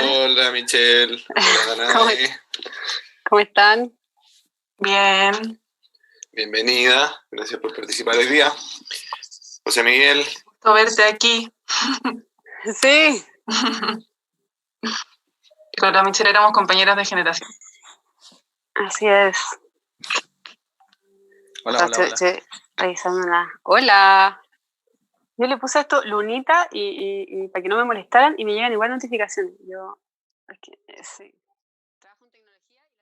tal? Hola, Michelle. Hola, Danae. ¿Cómo están? Bien. Bienvenida. Gracias por participar hoy día. José Miguel. Gusto verte aquí. Sí. Con la Michelle éramos compañeras de generación. Así es. Hola. Hola. Yo le puse esto Lunita y para que no me molestaran y me llegan igual notificaciones. Sí. Trabajo en tecnología y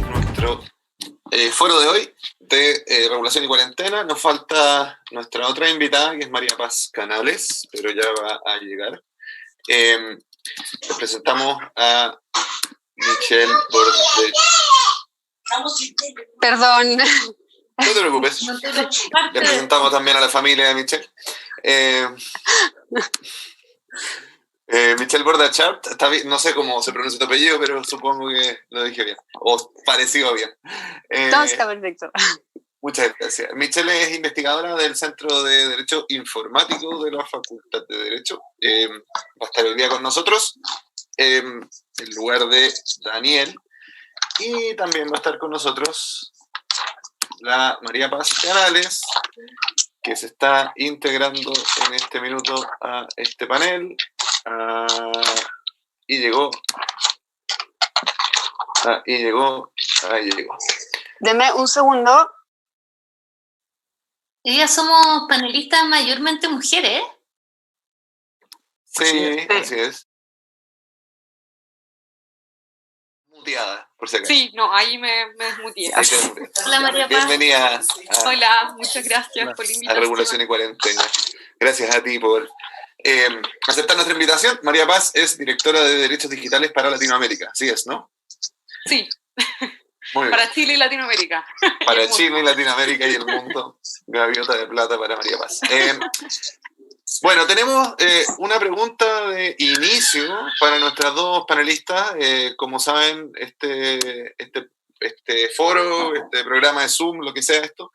Nuestro foro de hoy de regulación y cuarentena. Nos falta nuestra otra invitada, que es María Paz Canales, pero ya va a llegar. Les presentamos a Michelle Bordet. Perdón. No te preocupes. Le presentamos también a la familia de Michelle. Michelle Bordachart, está bien, no sé cómo se pronuncia tu apellido, pero supongo que lo dije bien, o parecido bien. Todo está perfecto. Muchas gracias. Michelle es investigadora del Centro de Derecho Informático de la Facultad de Derecho. Va a estar hoy día con nosotros en lugar de Daniel. Y también va a estar con nosotros la María Paz Canales, que se está integrando en este minuto a este panel. Y llegó. Ahí llegó. Deme un segundo. Hoy día somos panelistas mayormente mujeres. Sí, así es. Muteada, por si acaso. Sí, no, ahí me desmuteé. Hola, María Paz. Bienvenida. Hola, muchas gracias por la invitación. A Regulación y Cuarentena. Gracias a ti por aceptar nuestra invitación. María Paz es directora de Derechos Digitales para Latinoamérica. Así es, ¿no? Sí. Muy bien. Para Chile y Latinoamérica. Para Chile y Latinoamérica y el mundo. Gaviota de plata para María Paz. Bueno, tenemos una pregunta de inicio para nuestras dos panelistas. Como saben, este foro, este programa de Zoom, lo que sea esto,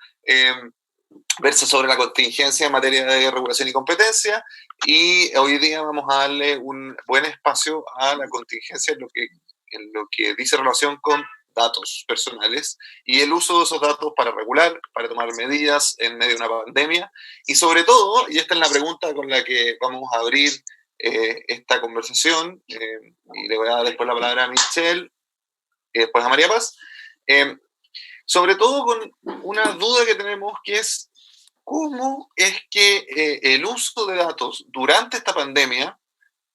versa sobre la contingencia en materia de regulación y competencia, y hoy día vamos a darle un buen espacio a la contingencia en lo que dice relación con datos personales y el uso de esos datos para regular, para tomar medidas en medio de una pandemia, y sobre todo, y esta es la pregunta con la que vamos a abrir esta conversación, y le voy a dar después la palabra a Michelle y después a María Paz, sobre todo con una duda que tenemos, que es cómo es que el uso de datos durante esta pandemia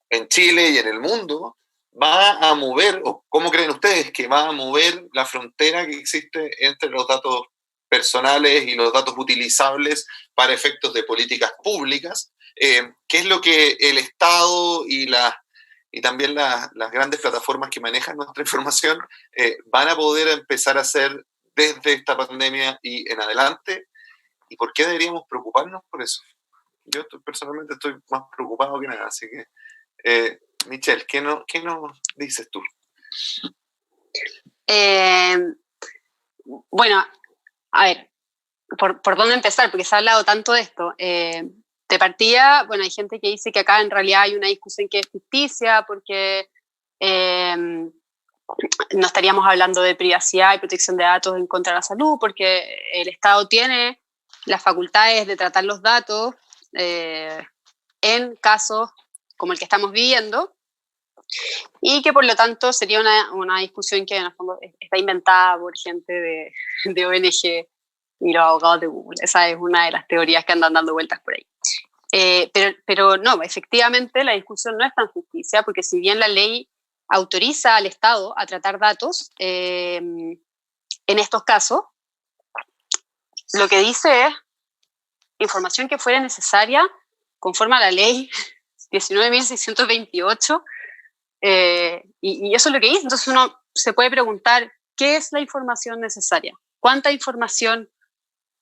en Chile y en el mundo va a mover, o cómo creen ustedes que va a mover la frontera que existe entre los datos personales y los datos utilizables para efectos de políticas públicas. ¿Qué es lo que el Estado y también las grandes plataformas que manejan nuestra información van a poder empezar a hacer desde esta pandemia y en adelante? ¿Y por qué deberíamos preocuparnos por eso? Yo personalmente estoy más preocupado que nada, así que Michelle, ¿qué nos dices tú? Bueno, a ver, ¿por dónde empezar? Porque se ha hablado tanto de esto. De partida, bueno, hay gente que dice que acá en realidad hay una discusión que es ficticia, porque no estaríamos hablando de privacidad y protección de datos en contra de la salud, porque el Estado tiene las facultades de tratar los datos en casos como el que estamos viviendo, y que por lo tanto sería una discusión que en el fondo está inventada por gente de ONG y los abogados de Google. Esa es una de las teorías que andan dando vueltas por ahí. Pero no, efectivamente la discusión no es tan ficticia, porque si bien la ley autoriza al Estado a tratar datos, en estos casos, lo que dice es información que fuera necesaria conforme a la ley 19.628, y eso es lo que dice. Entonces uno se puede preguntar, ¿qué es la información necesaria? ¿Cuánta información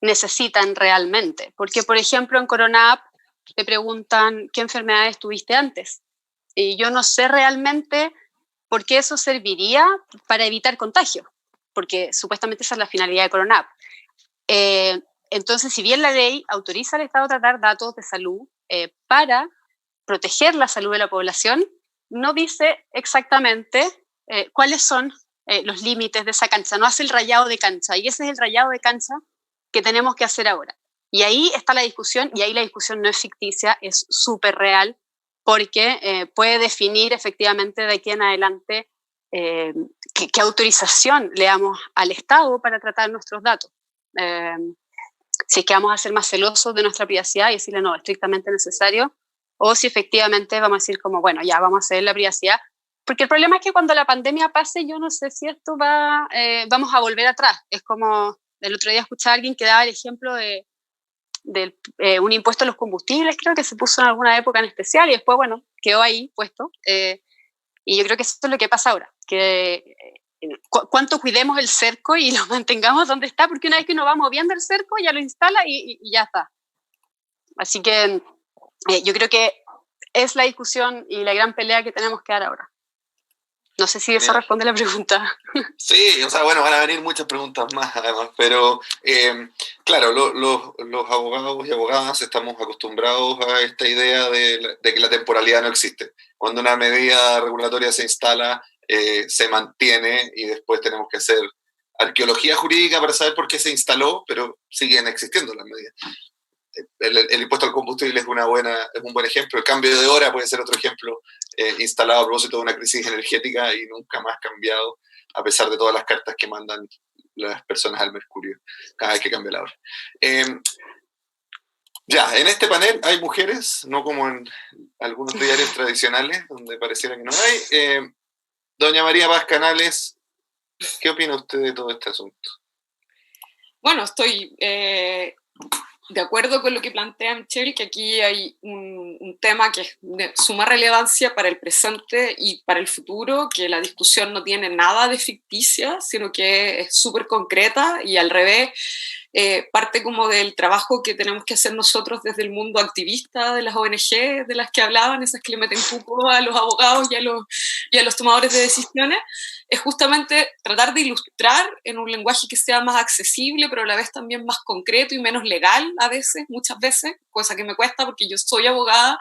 necesitan realmente. Porque, por ejemplo, en Corona App te preguntan qué enfermedades tuviste antes. Y yo no sé realmente por qué eso serviría para evitar contagio, porque supuestamente esa es la finalidad de Corona App. Entonces, si bien la ley autoriza al Estado a tratar datos de salud para proteger la salud de la población, no dice exactamente cuáles son los límites de esa cancha, no hace el rayado de cancha, y ese es el rayado de cancha que tenemos que hacer ahora. Y ahí está la discusión, y ahí la discusión no es ficticia, es súper real, porque puede definir efectivamente de aquí en adelante qué autorización le damos al Estado para tratar nuestros datos. Si es que vamos a ser más celosos de nuestra privacidad y decirle no, estrictamente necesario, o si efectivamente vamos a decir como, bueno, ya vamos a hacer la privacidad, porque el problema es que cuando la pandemia pase, yo no sé si esto vamos a volver atrás. Es como, el otro día escuchaba a alguien que daba el ejemplo de un impuesto a los combustibles, creo que se puso en alguna época en especial, y después, bueno, quedó ahí puesto, y yo creo que eso es lo que pasa ahora, que cuánto cuidemos el cerco y lo mantengamos donde está, porque una vez que uno va moviendo el cerco, ya lo instala y ya está. Así que yo creo que es la discusión y la gran pelea que tenemos que dar ahora. No sé si eso responde la pregunta. Sí, o sea, bueno, van a venir muchas preguntas más además, pero claro, los abogados y abogadas estamos acostumbrados a esta idea de que la temporalidad no existe. Cuando una medida regulatoria se instala, se mantiene y después tenemos que hacer arqueología jurídica para saber por qué se instaló, pero siguen existiendo las medidas. El impuesto al combustible es un buen ejemplo. El cambio de hora puede ser otro ejemplo, instalado a propósito de una crisis energética y nunca más cambiado, a pesar de todas las cartas que mandan las personas al Mercurio cada vez que cambia la hora. Ya, en este panel hay mujeres, no como en algunos diarios tradicionales, donde pareciera que no hay. Doña María Paz Canales, ¿qué opina usted de todo este asunto? Bueno, estoy de acuerdo con lo que plantea Michelle, que aquí hay un tema que es de suma relevancia para el presente y para el futuro, que la discusión no tiene nada de ficticia, sino que es súper concreta y al revés, parte como del trabajo que tenemos que hacer nosotros desde el mundo activista de las ONG, de las que hablaban, esas que le meten cupo a los abogados y a los tomadores de decisiones, es justamente tratar de ilustrar en un lenguaje que sea más accesible, pero a la vez también más concreto y menos legal a veces, muchas veces, cosa que me cuesta porque yo soy abogada,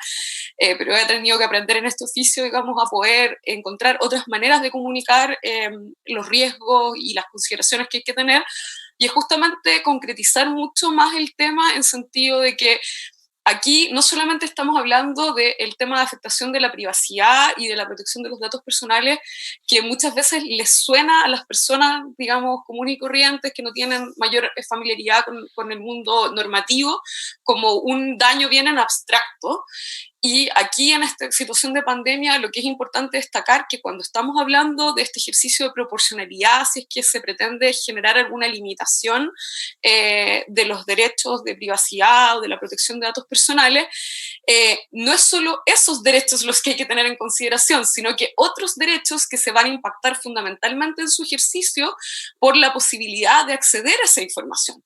pero he tenido que aprender en este oficio, digamos, a poder encontrar otras maneras de comunicar los riesgos y las consideraciones que hay que tener, y es justamente concretizar mucho más el tema en sentido de que aquí no solamente estamos hablando del tema de afectación de la privacidad y de la protección de los datos personales, que muchas veces les suena a las personas, digamos, comunes y corrientes, que no tienen mayor familiaridad con el mundo normativo, como un daño bien en abstracto. Y aquí en esta situación de pandemia lo que es importante destacar que cuando estamos hablando de este ejercicio de proporcionalidad, si es que se pretende generar alguna limitación de los derechos de privacidad o de la protección de datos personales, no es solo esos derechos los que hay que tener en consideración, sino que otros derechos que se van a impactar fundamentalmente en su ejercicio por la posibilidad de acceder a esa información.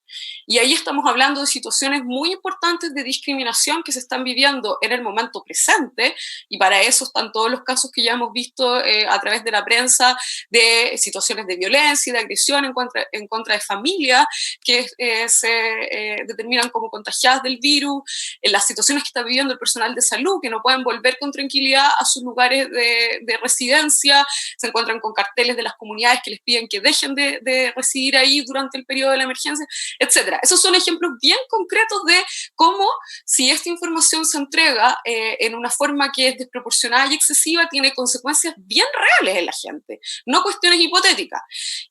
Y ahí estamos hablando de situaciones muy importantes de discriminación que se están viviendo en el momento presente, y para eso están todos los casos que ya hemos visto a través de la prensa de situaciones de violencia y de agresión en contra de familias que se determinan como contagiadas del virus, en las situaciones que está viviendo el personal de salud, que no pueden volver con tranquilidad a sus lugares de residencia, se encuentran con carteles de las comunidades que les piden que dejen de residir ahí durante el periodo de la emergencia, etc. Esos son ejemplos bien concretos de cómo, si esta información se entrega en una forma que es desproporcionada y excesiva, tiene consecuencias bien reales en la gente, no cuestiones hipotéticas.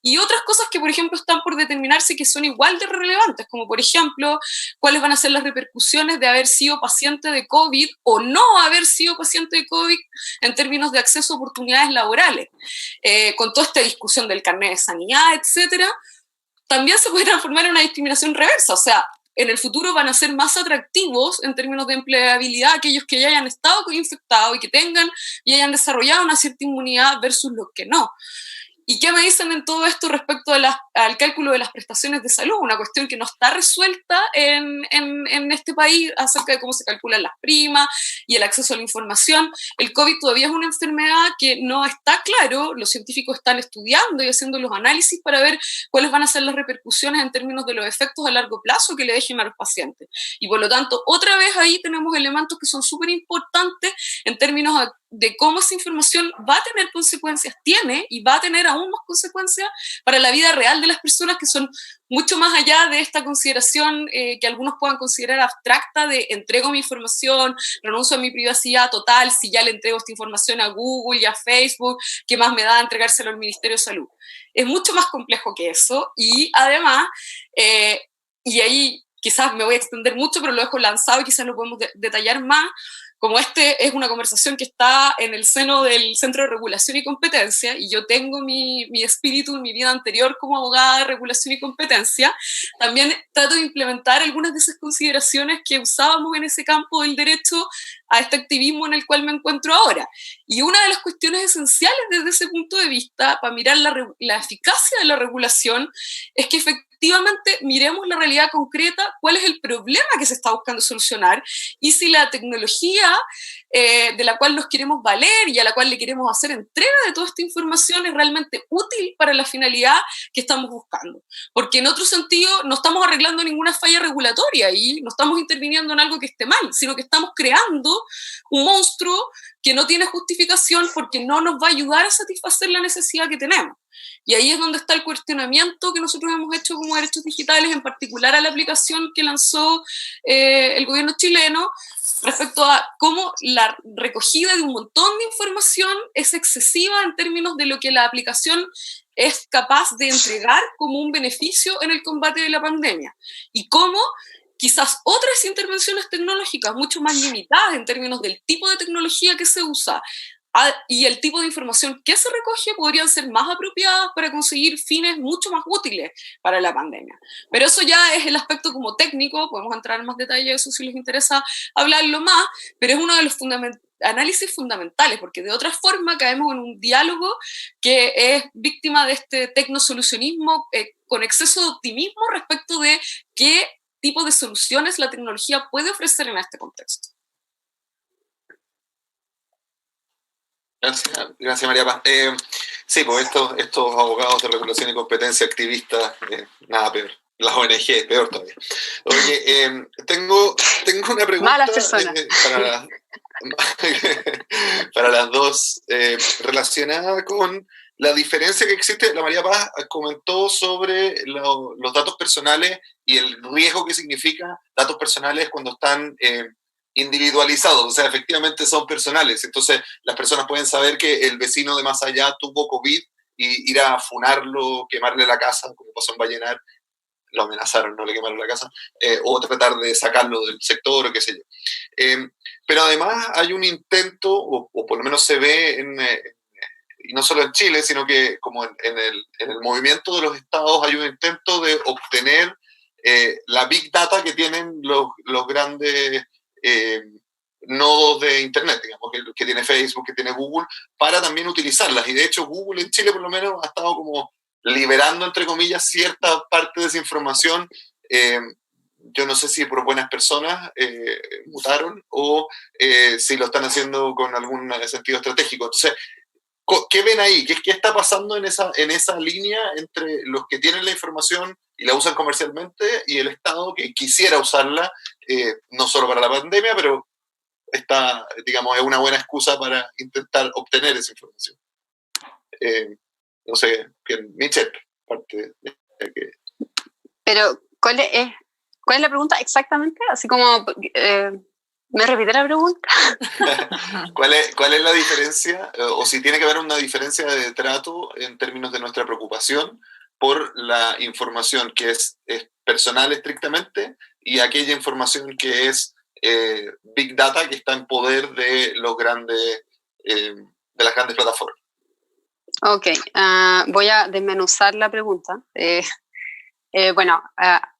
Y otras cosas que, por ejemplo, están por determinarse que son igual de relevantes, como por ejemplo, cuáles van a ser las repercusiones de haber sido paciente de COVID o no haber sido paciente de COVID en términos de acceso a oportunidades laborales. Con toda esta discusión del carnet de sanidad, etcétera, también se puede transformar en una discriminación reversa, o sea, en el futuro van a ser más atractivos en términos de empleabilidad aquellos que ya hayan estado infectados y que tengan y hayan desarrollado una cierta inmunidad versus los que no. ¿Y qué me dicen en todo esto respecto al cálculo de las prestaciones de salud? Una cuestión que no está resuelta en este país acerca de cómo se calculan las primas y el acceso a la información. El COVID todavía es una enfermedad que no está claro, los científicos están estudiando y haciendo los análisis para ver cuáles van a ser las repercusiones en términos de los efectos a largo plazo que le dejen a los pacientes. Y por lo tanto, otra vez ahí tenemos elementos que son súper importantes en términos de cómo esa información va a tener consecuencias, tiene y va a tener aún más consecuencias para la vida real de las personas, que son mucho más allá de esta consideración que algunos puedan considerar abstracta de entrego mi información, renuncio a mi privacidad total, si ya le entrego esta información a Google y a Facebook, ¿qué más me da entregárselo al Ministerio de Salud? Es mucho más complejo que eso, y además, y ahí quizás me voy a extender mucho, pero lo dejo lanzado y quizás lo podemos detallar más. Como este es una conversación que está en el seno del Centro de Regulación y Competencia, y yo tengo mi espíritu en mi vida anterior como abogada de regulación y competencia, también trato de implementar algunas de esas consideraciones que usábamos en ese campo del derecho a este activismo en el cual me encuentro ahora. Y una de las cuestiones esenciales desde ese punto de vista, para mirar la eficacia de la regulación, es que efectivamente miremos la realidad concreta, cuál es el problema que se está buscando solucionar, y si la tecnología de la cual nos queremos valer y a la cual le queremos hacer entrega de toda esta información es realmente útil para la finalidad que estamos buscando. Porque en otro sentido no estamos arreglando ninguna falla regulatoria y no estamos interviniendo en algo que esté mal, sino que estamos creando un monstruo que no tiene justificación porque no nos va a ayudar a satisfacer la necesidad que tenemos. Y ahí es donde está el cuestionamiento que nosotros hemos hecho como derechos digitales, en particular a la aplicación que lanzó el gobierno chileno, respecto a cómo la recogida de un montón de información es excesiva en términos de lo que la aplicación es capaz de entregar como un beneficio en el combate de la pandemia. Y cómo quizás otras intervenciones tecnológicas mucho más limitadas en términos del tipo de tecnología que se usa y el tipo de información que se recoge podrían ser más apropiadas para conseguir fines mucho más útiles para la pandemia. Pero eso ya es el aspecto como técnico, podemos entrar en más detalle de eso si les interesa hablarlo más, pero es uno de los análisis fundamentales, porque de otra forma caemos en un diálogo que es víctima de este tecnosolucionismo con exceso de optimismo respecto de qué tipo de soluciones la tecnología puede ofrecer en este contexto. Gracias María Paz. Sí, pues estos abogados de regulación y competencia, activistas, nada peor. Las ONG, peor todavía. Oye, tengo una pregunta Malas personas. para las dos, relacionada con la diferencia que existe. La María Paz comentó sobre los datos personales y el riesgo que significa datos personales cuando están individualizados, o sea, efectivamente son personales. Entonces, las personas pueden saber que el vecino de más allá tuvo COVID y ir a funarlo, quemarle la casa, como pasó en Vallenar, lo amenazaron, no le quemaron la casa, o tratar de sacarlo del sector o qué sé yo. Pero además hay un intento, o por lo menos se ve y no solo en Chile, sino que como en el movimiento de los estados hay un intento de obtener la big data que tienen los grandes nodos de internet, digamos, que tiene Facebook, que tiene Google, para también utilizarlas. Y de hecho Google en Chile por lo menos ha estado como liberando, entre comillas, cierta parte de esa información. Yo no sé si por buenas personas mutaron o si lo están haciendo con algún sentido estratégico. Entonces, ¿qué ven ahí? ¿Qué está pasando en esa línea entre los que tienen la información y la usan comercialmente y el Estado que quisiera usarla, no solo para la pandemia, pero digamos, es una buena excusa para intentar obtener esa información? No sé, Michelle, parte de que... Pero, ¿cuál es la pregunta exactamente? Así como, ¿me repite la pregunta? ¿Cuál es la diferencia, o si tiene que haber una diferencia de trato en términos de nuestra preocupación por la información que es personal estrictamente y aquella información que es Big Data, que está en poder de de las grandes plataformas? Ok, voy a desmenuzar la pregunta. Bueno,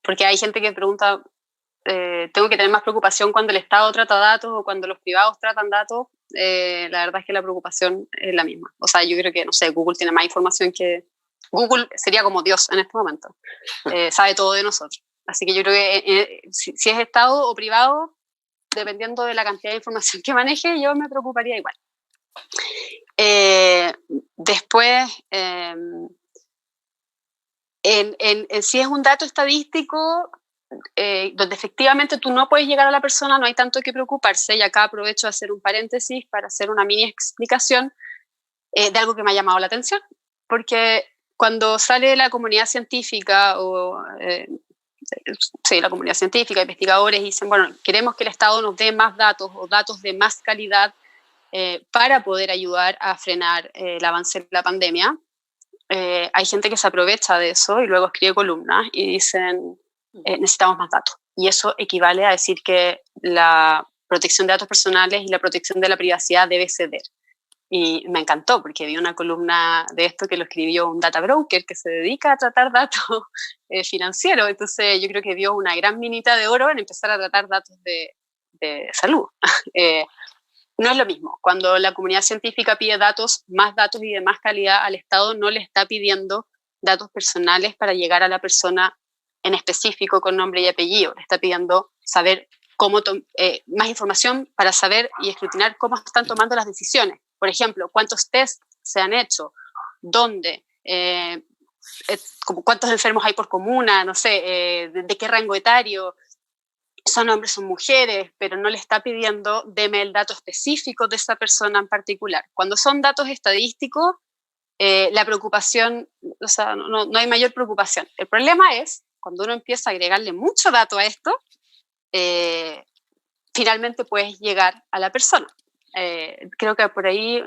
porque hay gente que pregunta, ¿tengo que tener más preocupación cuando el Estado trata datos o cuando los privados tratan datos? la verdad es que la preocupación es la misma. O sea, yo creo que, no sé, Google tiene más información que... Google sería como Dios en este momento. Sabe todo de nosotros. Así que yo creo que si es Estado o privado, dependiendo de la cantidad de información que maneje, yo me preocuparía igual. Después, si es un dato estadístico, donde efectivamente tú no puedes llegar a la persona, no hay tanto que preocuparse, y acá aprovecho de hacer un paréntesis para hacer una mini explicación de algo que me ha llamado la atención, porque cuando sale la comunidad científica la comunidad científica, investigadores, dicen, bueno, queremos que el Estado nos dé más datos o datos de más calidad para poder ayudar a frenar el avance de la pandemia. Hay gente que se aprovecha de eso y luego escribe columnas y dicen, necesitamos más datos. Y eso equivale a decir que la protección de datos personales y la protección de la privacidad debe ceder. Y me encantó porque vi una columna de esto que lo escribió un data broker que se dedica a tratar datos financieros. Entonces yo creo que dio una gran minita de oro en empezar a tratar datos de salud. No es lo mismo. Cuando la comunidad científica pide más datos y de más calidad al Estado, no le está pidiendo datos personales para llegar a la persona en específico con nombre y apellido. Le está pidiendo saber más información para saber y escrutinar cómo están tomando las decisiones. Por ejemplo, cuántos tests se han hecho, dónde, cuántos enfermos hay por comuna, no sé, de qué rango etario, son hombres, son mujeres, pero no le está pidiendo deme el dato específico de esa persona en particular. Cuando son datos estadísticos, la preocupación, o sea, no hay mayor preocupación. El problema es cuando uno empieza a agregarle mucho dato a esto, finalmente puedes llegar a la persona. Creo que por ahí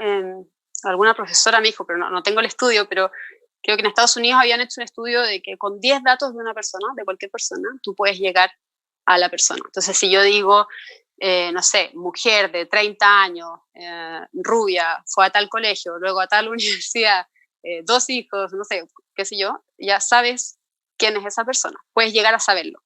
alguna profesora me dijo, pero no tengo el estudio, pero creo que en Estados Unidos habían hecho un estudio de que con 10 datos de una persona, de cualquier persona, tú puedes llegar a la persona. Entonces, si yo digo, no sé, mujer de 30 años, rubia, fue a tal colegio, luego a tal universidad, 2 hijos, no sé, qué sé yo, ya sabes quién es esa persona, puedes llegar a saberlo.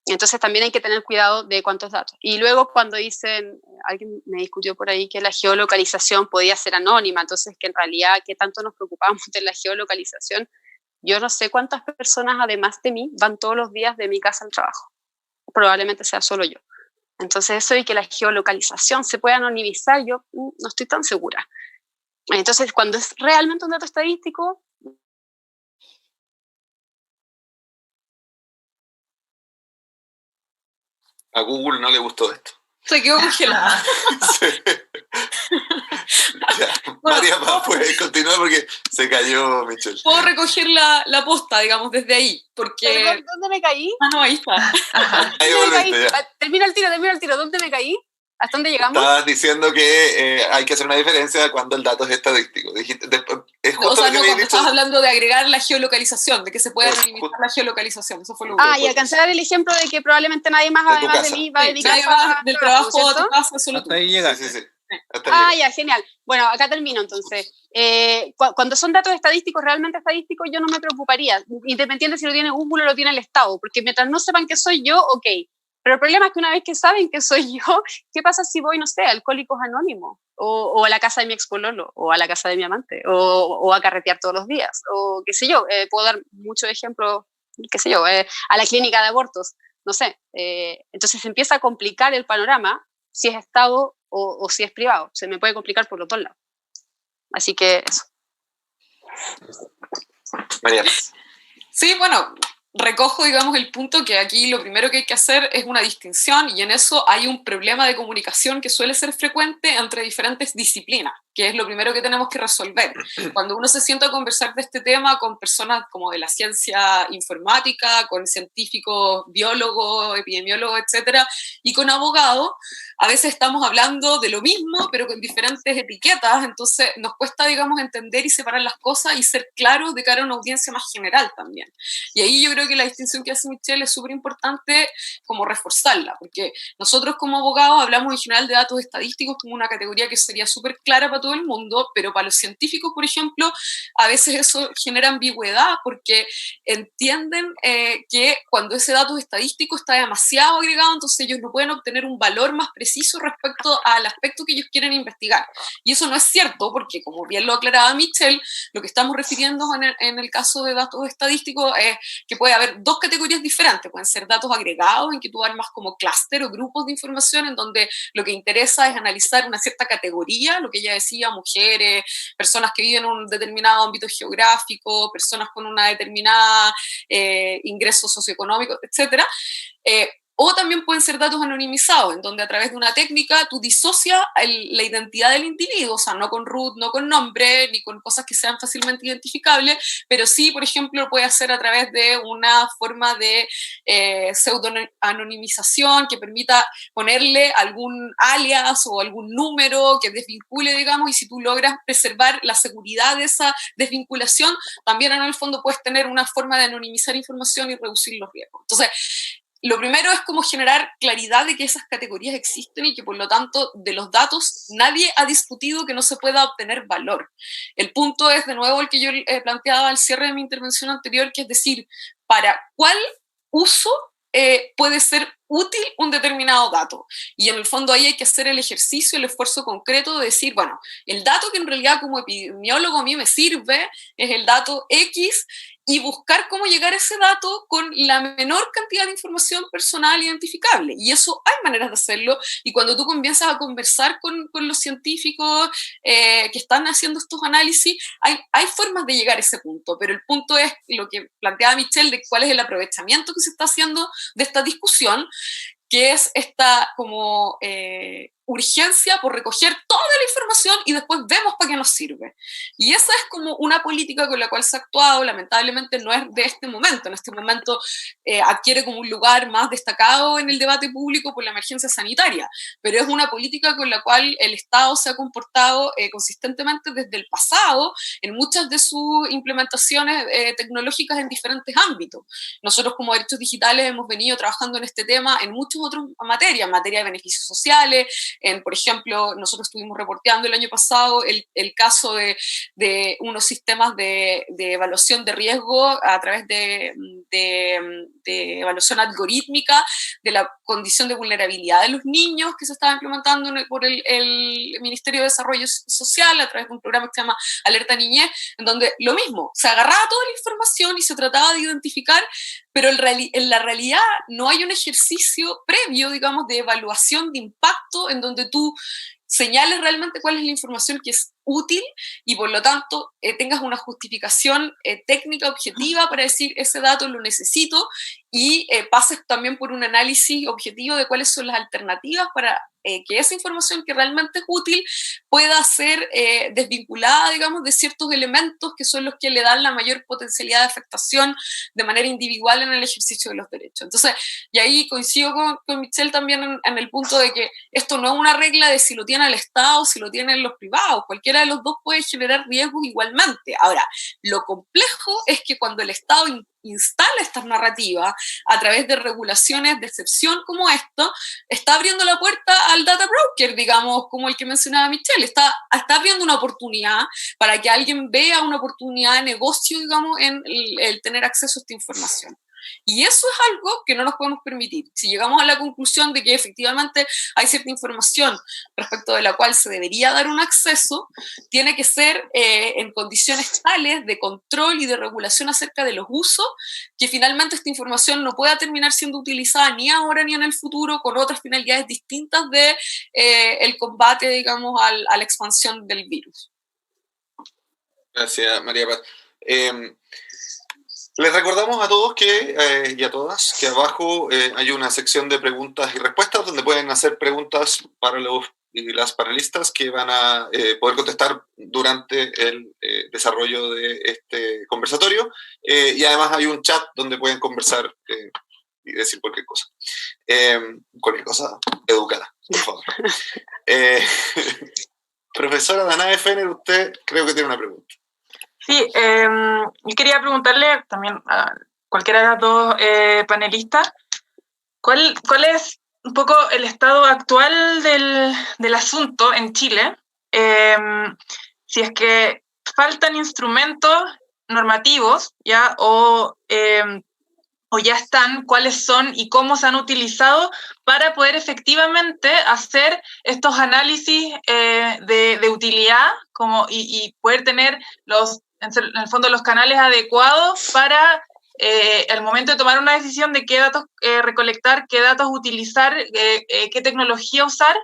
Entonces también hay que tener cuidado de cuántos datos. Y luego cuando dicen, alguien me discutió por ahí que la geolocalización podía ser anónima, entonces que en realidad qué tanto nos preocupamos de la geolocalización, yo no sé cuántas personas además de mí van todos los días de mi casa al trabajo. Probablemente sea solo yo. Entonces eso y que la geolocalización se pueda anonimizar, yo no estoy tan segura. Entonces cuando es realmente un dato estadístico, a Google no le gustó esto. Se quedó congelada. Sí. Ya, bueno, María Paz puede continuar porque se cayó Michelle. Puedo recoger la posta, digamos, desde ahí, porque... ¿Dónde me caí? Ah, no, ahí está. Ahí volviste, ya. Termino el tiro. ¿Dónde me caí? ¿Hasta dónde llegamos? Estabas diciendo que hay que hacer una diferencia cuando el dato es estadístico. Es justo o sea, lo que no, me cuando dicho. estabas hablando de agregar la geolocalización, de que se puede anonimizar la geolocalización. Eso fue lo único. Y alcancé a dar el ejemplo de que probablemente nadie más además de mí va a dedicarse del trabajo a tu casa, solo hasta ahí llegaste. Sí. Ya, genial. Bueno, acá termino entonces. Cuando son datos estadísticos, realmente estadísticos, yo no me preocuparía, independiente si lo tiene Google o lo tiene el Estado, porque mientras no sepan que soy yo, ok. Pero el problema es que una vez que saben que soy yo, ¿qué pasa si voy, no sé, a Alcohólicos Anónimos? O a la casa de mi expololo, o a la casa de mi amante, o a carretear todos los días, o qué sé yo, puedo dar muchos ejemplos, qué sé yo, a la clínica de abortos, no sé. Entonces se empieza a complicar el panorama si es Estado o si es privado. Se me puede complicar por los dos lados. Así que eso. María. Sí, bueno, recojo, digamos, el punto que aquí lo primero que hay que hacer es una distinción, y en eso hay un problema de comunicación que suele ser frecuente entre diferentes disciplinas, que es lo primero que tenemos que resolver. Cuando uno se sienta a conversar de este tema con personas como de la ciencia informática, con científicos, biólogos, epidemiólogos, etcétera, y con abogados, a veces estamos hablando de lo mismo, pero con diferentes etiquetas, entonces nos cuesta, digamos, entender y separar las cosas y ser claros de cara a una audiencia más general también. Y ahí yo creo creo que la distinción que hace Michelle es súper importante como reforzarla, porque nosotros como abogados hablamos en general de datos estadísticos como una categoría que sería súper clara para todo el mundo, pero para los científicos, por ejemplo, a veces eso genera ambigüedad porque entienden que cuando ese dato estadístico está demasiado agregado, entonces ellos no pueden obtener un valor más preciso respecto al aspecto que ellos quieren investigar. Y eso no es cierto, porque como bien lo aclaraba Michelle, lo que estamos refiriendo en el caso de datos estadísticos es que puede haber dos categorías diferentes. Pueden ser datos agregados, en que tú armas como clúster o grupos de información, en donde lo que interesa es analizar una cierta categoría, lo que ella decía, mujeres, personas que viven en un determinado ámbito geográfico, personas con una determinada ingreso socioeconómico, etc. O también pueden ser datos anonimizados, en donde a través de una técnica tú disocias la identidad del individuo, o sea, no con root, no con nombre, ni con cosas que sean fácilmente identificables, pero sí, por ejemplo, puede hacer a través de una forma de pseudo-anonimización que permita ponerle algún alias o algún número que desvincule, digamos, y si tú logras preservar la seguridad de esa desvinculación, también en el fondo puedes tener una forma de anonimizar información y reducir los riesgos. Entonces, lo primero es como generar claridad de que esas categorías existen y que por lo tanto de los datos nadie ha discutido que no se pueda obtener valor. El punto es de nuevo el que yo planteaba al cierre de mi intervención anterior, que es decir, ¿para cuál uso puede ser útil un determinado dato? Y en el fondo ahí hay que hacer el ejercicio, el esfuerzo concreto de decir, bueno, el dato que en realidad como epidemiólogo a mí me sirve es el dato X, y buscar cómo llegar a ese dato con la menor cantidad de información personal identificable. Y eso hay maneras de hacerlo, y cuando tú comienzas a conversar con los científicos que están haciendo estos análisis, hay formas de llegar a ese punto, pero el punto es lo que planteaba Michelle de cuál es el aprovechamiento que se está haciendo de esta discusión, que es esta como urgencia por recoger toda la información y después vemos para qué nos sirve. Y esa es como una política con la cual se ha actuado, lamentablemente no es de este momento, en este momento adquiere como un lugar más destacado en el debate público por la emergencia sanitaria, pero es una política con la cual el Estado se ha comportado consistentemente desde el pasado en muchas de sus implementaciones tecnológicas en diferentes ámbitos. Nosotros como derechos digitales hemos venido trabajando en este tema en muchas otras materias, en materia de beneficios sociales, por ejemplo, nosotros estuvimos reporteando el año pasado el caso de unos sistemas de evaluación de riesgo a través de evaluación algorítmica de la condición de vulnerabilidad de los niños que se estaba implementando por el Ministerio de Desarrollo Social a través de un programa que se llama Alerta Niñez, en donde lo mismo, se agarraba toda la información y se trataba de identificar, pero en la realidad no hay un ejercicio previo, digamos, de evaluación de impacto en donde tú señales realmente cuál es la información que es útil y por lo tanto tengas una justificación técnica objetiva para decir ese dato lo necesito y pases también por un análisis objetivo de cuáles son las alternativas para que esa información que realmente es útil pueda ser desvinculada, digamos, de ciertos elementos que son los que le dan la mayor potencialidad de afectación de manera individual en el ejercicio de los derechos. Entonces, y ahí coincido con Michelle también en el punto de que esto no es una regla de si lo tiene el Estado o si lo tienen los privados, cualquiera de los dos puede generar riesgos igualmente. Ahora, lo complejo es que cuando el Estado instala estas narrativas a través de regulaciones de excepción como esto, está abriendo la puerta al data broker, digamos, como el que mencionaba Michelle, está abriendo una oportunidad para que alguien vea una oportunidad de negocio, digamos, en el tener acceso a esta información. Y eso es algo que no nos podemos permitir. Si llegamos a la conclusión de que efectivamente hay cierta información respecto de la cual se debería dar un acceso, tiene que ser en condiciones tales de control y de regulación acerca de los usos, que finalmente esta información no pueda terminar siendo utilizada ni ahora ni en el futuro con otras finalidades distintas de el combate, digamos, a la expansión del virus. Gracias, María Paz. Les recordamos a todos y a todas que abajo hay una sección de preguntas y respuestas donde pueden hacer preguntas para los y las panelistas que van a poder contestar durante el desarrollo de este conversatorio. Y además hay un chat donde pueden conversar y decir cualquier cosa educada, por favor. Profesora Danae Fener, usted creo que tiene una pregunta. Sí, yo quería preguntarle también a cualquiera de las dos panelistas, ¿cuál es un poco el estado actual del asunto en Chile? Si es que faltan instrumentos normativos, ¿ya? O ya están, cuáles son y cómo se han utilizado para poder efectivamente hacer estos análisis de utilidad y poder tener en el fondo los canales adecuados para al momento de tomar una decisión de qué datos recolectar, qué datos utilizar, qué tecnología usar,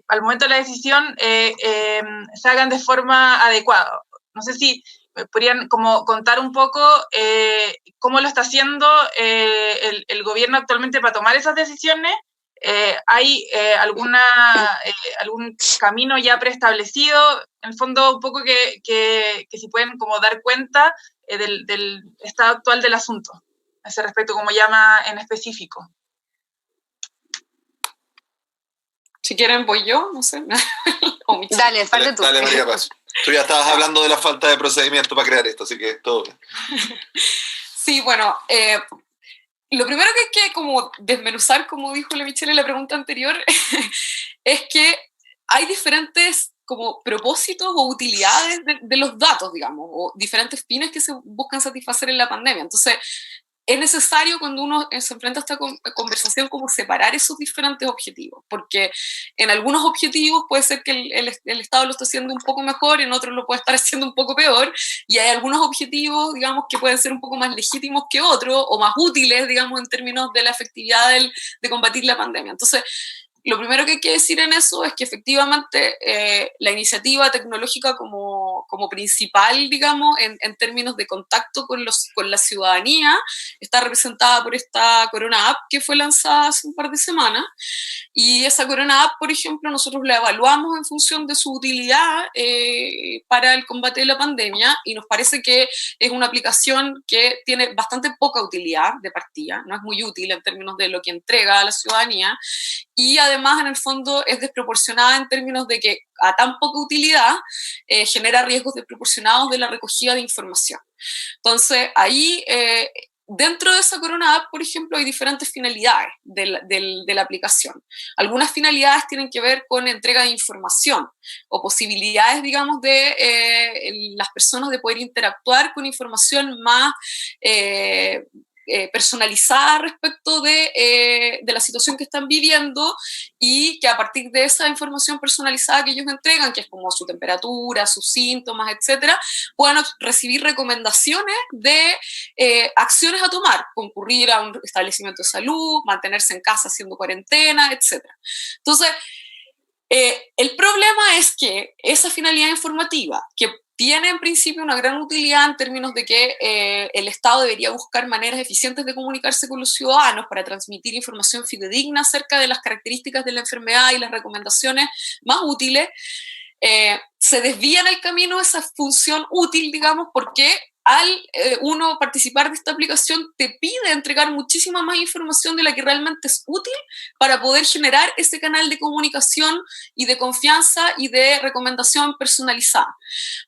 al momento de la decisión se hagan de forma adecuada. No sé si podrían como contar un poco cómo lo está haciendo el gobierno actualmente para tomar esas decisiones. ¿Hay algún camino ya preestablecido? En el fondo, un poco que si pueden como dar cuenta del estado actual del asunto, a ese respecto, como llama en específico. Si quieren, voy yo, no sé. Dale, parte tú. Dale, María Paz. Tú ya estabas hablando de la falta de procedimiento para crear esto, así que todo bien. Sí, bueno, lo primero que hay que como desmenuzar, como dijo la Michelle en la pregunta anterior, es que hay diferentes como propósitos o utilidades de los datos, digamos, o diferentes fines que se buscan satisfacer en la pandemia. Entonces, es necesario cuando uno se enfrenta a esta conversación como separar esos diferentes objetivos, porque en algunos objetivos puede ser que el Estado lo esté haciendo un poco mejor, en otros lo puede estar haciendo un poco peor, y hay algunos objetivos, digamos, que pueden ser un poco más legítimos que otros, o más útiles, digamos, en términos de la efectividad de combatir la pandemia. Entonces, lo primero que hay que decir en eso es que efectivamente la iniciativa tecnológica como principal, digamos, en términos de contacto con la ciudadanía, está representada por esta Corona App que fue lanzada hace un par de semanas. Y esa Corona App, por ejemplo, nosotros la evaluamos en función de su utilidad para el combate de la pandemia, y nos parece que es una aplicación que tiene bastante poca utilidad de partida, no es muy útil en términos de lo que entrega a la ciudadanía, y además en el fondo es desproporcionada en términos de que a tan poca utilidad genera riesgos desproporcionados de la recogida de información. Entonces ahí dentro de esa Corona App, por ejemplo, hay diferentes finalidades de la aplicación. Algunas finalidades tienen que ver con entrega de información o posibilidades, digamos, de las personas de poder interactuar con información más personalizada respecto de la situación que están viviendo, y que a partir de esa información personalizada que ellos entregan, que es como su temperatura, sus síntomas, etcétera, puedan recibir recomendaciones de acciones a tomar: concurrir a un establecimiento de salud, mantenerse en casa haciendo cuarentena, etcétera. Entonces, el problema es que esa finalidad informativa, que tiene en principio una gran utilidad en términos de que el Estado debería buscar maneras eficientes de comunicarse con los ciudadanos para transmitir información fidedigna acerca de las características de la enfermedad y las recomendaciones más útiles, se desvía en el camino esa función útil, digamos, porque al uno participar de esta aplicación te pide entregar muchísima más información de la que realmente es útil para poder generar ese canal de comunicación y de confianza y de recomendación personalizada.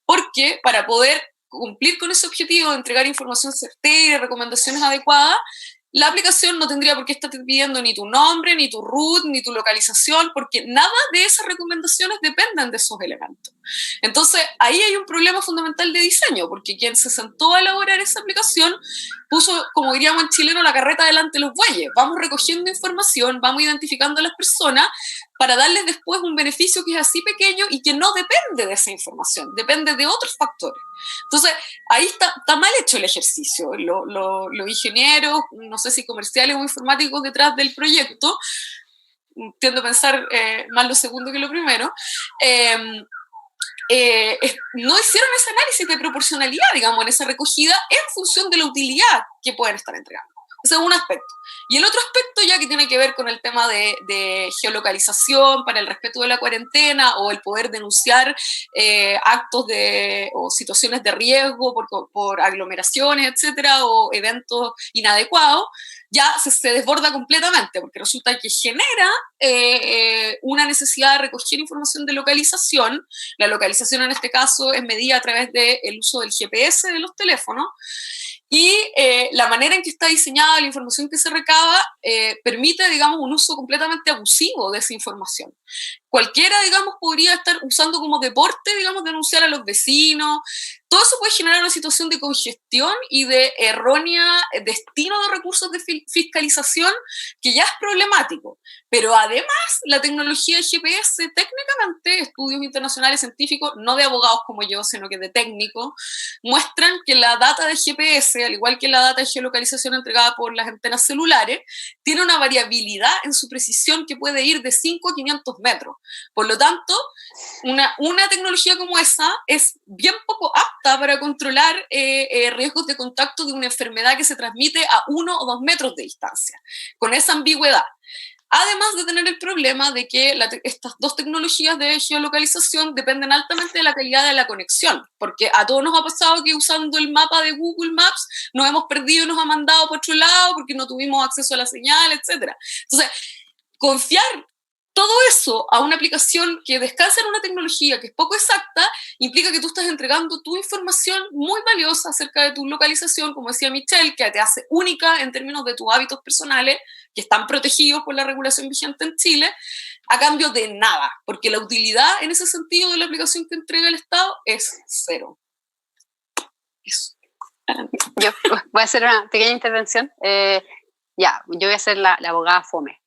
Porque para poder cumplir con ese objetivo de entregar información certera y recomendaciones adecuadas, la aplicación no tendría por qué estar pidiendo ni tu nombre, ni tu root, ni tu localización, porque nada de esas recomendaciones dependen de esos elementos. Entonces, ahí hay un problema fundamental de diseño, porque quien se sentó a elaborar esa aplicación puso, como diríamos en chileno, la carreta delante de los bueyes. Vamos recogiendo información, vamos identificando a las personas para darles después un beneficio que es así pequeño y que no depende de esa información, depende de otros factores. Entonces, ahí está mal hecho el ejercicio. Los ingenieros, no sé si comerciales o informáticos detrás del proyecto, tiendo a pensar más lo segundo que lo primero, no hicieron ese análisis de proporcionalidad, digamos, en esa recogida en función de la utilidad que pueden estar entregando. Ese es un aspecto. Y el otro aspecto ya que tiene que ver con el tema de geolocalización para el respeto de la cuarentena o el poder denunciar actos o situaciones de riesgo por aglomeraciones, etcétera, o eventos inadecuados, ya se desborda completamente, porque resulta que genera una necesidad de recoger información de localización. La localización en este caso es medida a través del uso del GPS de los teléfonos, y la manera en que está diseñada la información que se recaba permite, digamos, un uso completamente abusivo de esa información. Cualquiera, digamos, podría estar usando como deporte, digamos, denunciar a los vecinos. Todo eso puede generar una situación de congestión y de errónea destino de recursos de fiscalización que ya es problemático. Pero además, la tecnología de GPS, técnicamente, estudios internacionales científicos, no de abogados como yo, sino que de técnicos, muestran que la data de GPS, al igual que la data de geolocalización entregada por las antenas celulares, tiene una variabilidad en su precisión que puede ir de 5 a 500 metros. Por lo tanto, una tecnología como esa es bien poco apta para controlar riesgos de contacto de una enfermedad que se transmite a 1 o 2 metros de distancia, con esa ambigüedad. Además de tener el problema de que estas dos tecnologías de geolocalización dependen altamente de la calidad de la conexión, porque a todos nos ha pasado que usando el mapa de Google Maps nos hemos perdido y nos ha mandado por otro lado porque no tuvimos acceso a la señal, etc. Entonces, confiar todo eso a una aplicación que descansa en una tecnología que es poco exacta implica que tú estás entregando tu información muy valiosa acerca de tu localización, como decía Michelle, que te hace única en términos de tus hábitos personales, que están protegidos por la regulación vigente en Chile, a cambio de nada, porque la utilidad en ese sentido de la aplicación que entrega el Estado es cero. Eso. Yo voy a hacer una pequeña intervención. Yo voy a ser la abogada fome.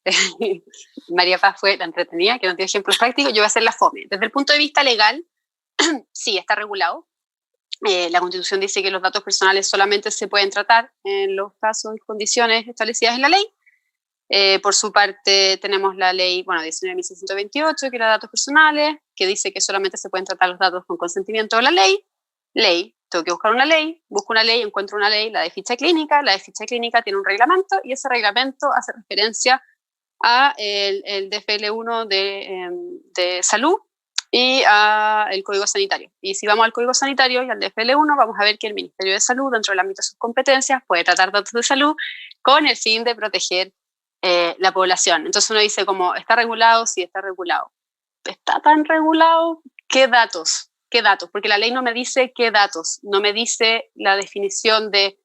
María Paz fue la entretenida, que no tiene ejemplos prácticos, yo voy a ser la fome. Desde el punto de vista legal, sí, está regulado. La Constitución dice que los datos personales solamente se pueden tratar en los casos y condiciones establecidas en la ley. Por su parte, tenemos la ley 19.628, que era datos personales, que dice que solamente se pueden tratar los datos con consentimiento de la ley. Tengo que buscar una ley, busco una ley, encuentro una ley, la de ficha clínica tiene un reglamento y ese reglamento hace referencia a el DFL1 de salud y al Código Sanitario. Y si vamos al Código Sanitario y al DFL1, vamos a ver que el Ministerio de Salud, dentro del ámbito de sus competencias, puede tratar datos de salud con el fin de proteger la población. Entonces uno dice como, ¿está regulado? Sí, está regulado. ¿Está tan regulado? ¿Qué datos? Porque la ley no me dice qué datos, no me dice la definición de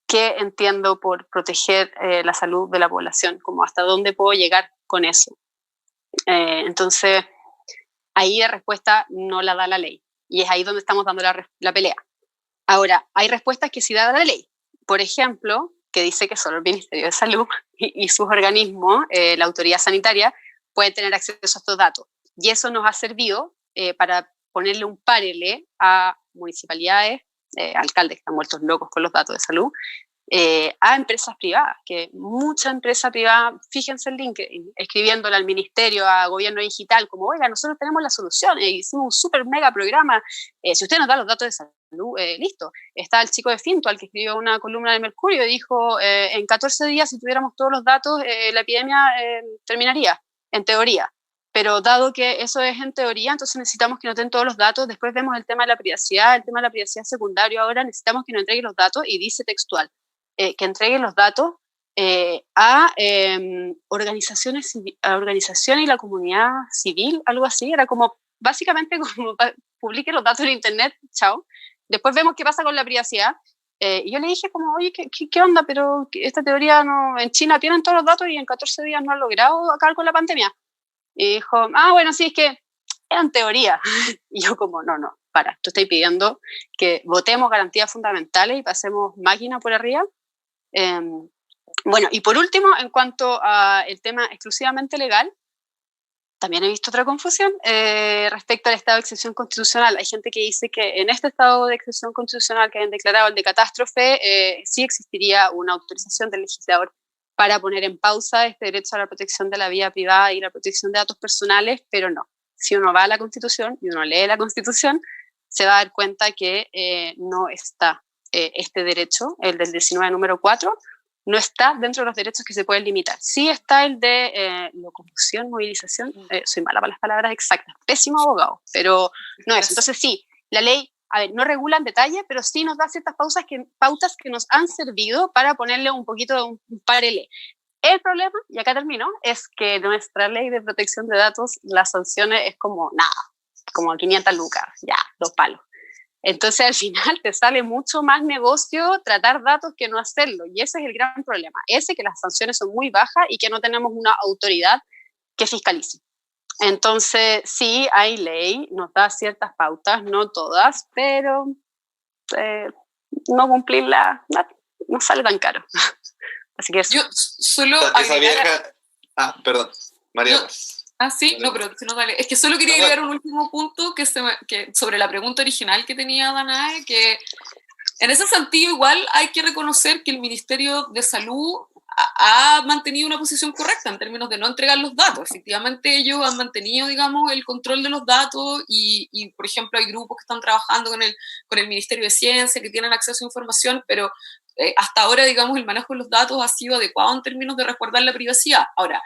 qué entiendo por proteger la salud de la población, como hasta dónde puedo llegar con eso. Entonces, ahí la respuesta no la da la ley, y es ahí donde estamos dando la pelea. Ahora, hay respuestas que sí da la ley, por ejemplo, que dice que solo el Ministerio de Salud y sus organismos, la autoridad sanitaria, pueden tener acceso a estos datos, y eso nos ha servido para ponerle un parele a municipalidades, alcaldes que están muertos locos con los datos de salud, a empresas privadas, que mucha empresa privada, fíjense el link, escribiéndole al ministerio, a gobierno digital, como, oiga, nosotros tenemos la solución, hicimos un súper mega programa, si usted nos da los datos de salud, listo. Está el chico de Fintual que escribió una columna de Mercurio y dijo, en 14 días, si tuviéramos todos los datos, la epidemia terminaría, en teoría. Pero dado que eso es en teoría, entonces necesitamos que nos den todos los datos. Después vemos el tema de la privacidad, secundario. Ahora necesitamos que nos entreguen los datos, y dice textual, que entreguen los datos a organizaciones y la comunidad civil, algo así. Era como, básicamente, como publique los datos en internet, chao. Después vemos qué pasa con la privacidad. Y yo le dije como, oye, ¿qué onda? Pero esta teoría no, en China tienen todos los datos y en 14 días no han logrado acabar con la pandemia. Y dijo, bueno, sí, es que eran teoría. Y yo como, no, tú estás pidiendo que votemos garantías fundamentales y pasemos máquina por arriba. Bueno, y por último, en cuanto al tema exclusivamente legal, también he visto otra confusión respecto al estado de excepción constitucional. Hay gente que dice que en este estado de excepción constitucional que han declarado el de catástrofe, sí existiría una autorización del legislador para poner en pausa este derecho a la protección de la vida privada y la protección de datos personales, pero no. Si uno va a la Constitución y uno lee la Constitución, se va a dar cuenta que no está este derecho, el del 19 número 4, no está dentro de los derechos que se pueden limitar. Sí está el de locomoción, movilización, soy mala para las palabras exactas, pésimo abogado, pero no es. Entonces sí, la ley, no regula en detalle, pero sí nos da ciertas pautas que nos han servido para ponerle un poquito de un parelé. El problema, y acá termino, es que nuestra ley de protección de datos, las sanciones es como nada, como 500 lucas, ya, 2 palos. Entonces al final te sale mucho más negocio tratar datos que no hacerlo, y ese es el gran problema, que las sanciones son muy bajas y que no tenemos una autoridad que fiscalice. Entonces sí, hay ley, nos da ciertas pautas, no todas, pero no cumplirla no sale tan caro. Así que eso. Yo solo esa vieja... perdón, María. Sí, no, pero si no, dale. Es que solo quería agregar un último punto que sobre la pregunta original que tenía Danae, que en ese sentido igual hay que reconocer que el Ministerio de Salud ha mantenido una posición correcta en términos de no entregar los datos. Efectivamente, ellos han mantenido, digamos, el control de los datos y por ejemplo, hay grupos que están trabajando con el Ministerio de Ciencia, que tienen acceso a información, pero hasta ahora, digamos, el manejo de los datos ha sido adecuado en términos de resguardar la privacidad. Ahora,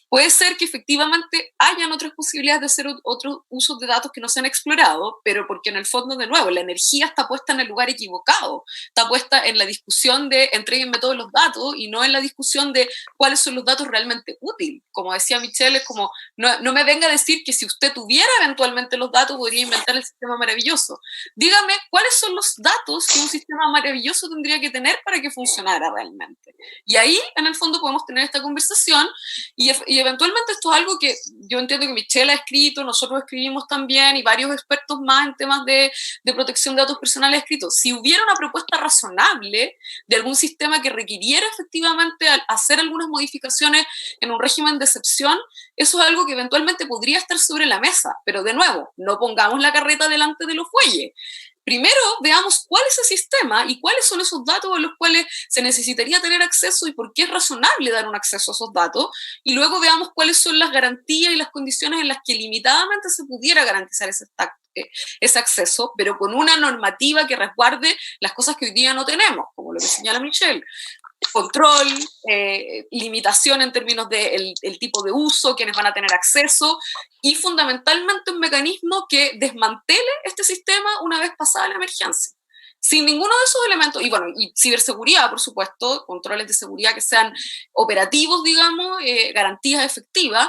puede ser que efectivamente hayan otras posibilidades de hacer otros usos de datos que no se han explorado, pero porque en el fondo, de nuevo, la energía está puesta en el lugar equivocado, está puesta en la discusión de entréguenme todos los datos y no en la discusión de cuáles son los datos realmente útiles. Como decía Michelle, es como, no me venga a decir que si usted tuviera eventualmente los datos podría inventar el sistema maravilloso. Dígame cuáles son los datos que un sistema maravilloso tendría que tener para que funcionara realmente. Y ahí, en el fondo, podemos tener esta conversación y eventualmente esto es algo que yo entiendo que Michelle ha escrito, nosotros escribimos también y varios expertos más en temas de protección de datos personales han escrito. Si hubiera una propuesta razonable de algún sistema que requiriera efectivamente hacer algunas modificaciones en un régimen de excepción, eso es algo que eventualmente podría estar sobre la mesa, pero de nuevo, no pongamos la carreta delante de los bueyes. Primero veamos cuál es el sistema y cuáles son esos datos a los cuales se necesitaría tener acceso y por qué es razonable dar un acceso a esos datos, y luego veamos cuáles son las garantías y las condiciones en las que limitadamente se pudiera garantizar ese acceso, pero con una normativa que resguarde las cosas que hoy día no tenemos, como lo que señala Michelle. Control, limitación en términos del tipo de uso, quienes van a tener acceso, y fundamentalmente un mecanismo que desmantele este sistema una vez pasada la emergencia. Sin ninguno de esos elementos, y bueno, y ciberseguridad, por supuesto, controles de seguridad que sean operativos, digamos, garantías efectivas,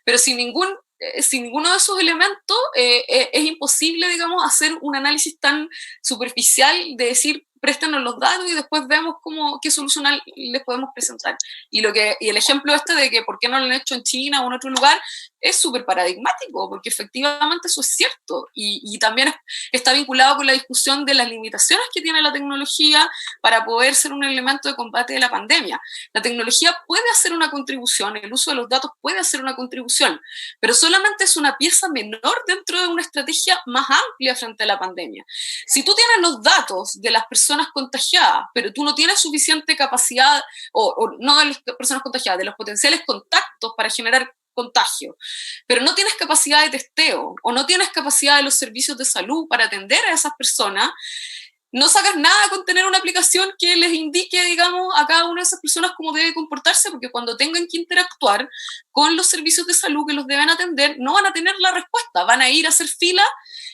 pero sin ninguno de esos elementos es imposible, digamos, hacer un análisis tan superficial de decir, préstanos los datos y después vemos qué solución les podemos presentar. Y el ejemplo de que por qué no lo han hecho en China o en otro lugar es súper paradigmático, porque efectivamente eso es cierto. Y también está vinculado con la discusión de las limitaciones que tiene la tecnología para poder ser un elemento de combate de la pandemia. La tecnología puede hacer una contribución, el uso de los datos puede hacer una contribución, pero solamente es una pieza menor dentro de una estrategia más amplia frente a la pandemia. Si tú tienes los datos de las personas contagiadas, pero tú no tienes suficiente capacidad, o no de las personas contagiadas, de los potenciales contactos para generar contagio, pero no tienes capacidad de testeo, o no tienes capacidad de los servicios de salud para atender a esas personas, no sacas nada con tener una aplicación que les indique, digamos, a cada una de esas personas cómo debe comportarse, porque cuando tengan que interactuar con los servicios de salud que los deben atender, no van a tener la respuesta, van a ir a hacer fila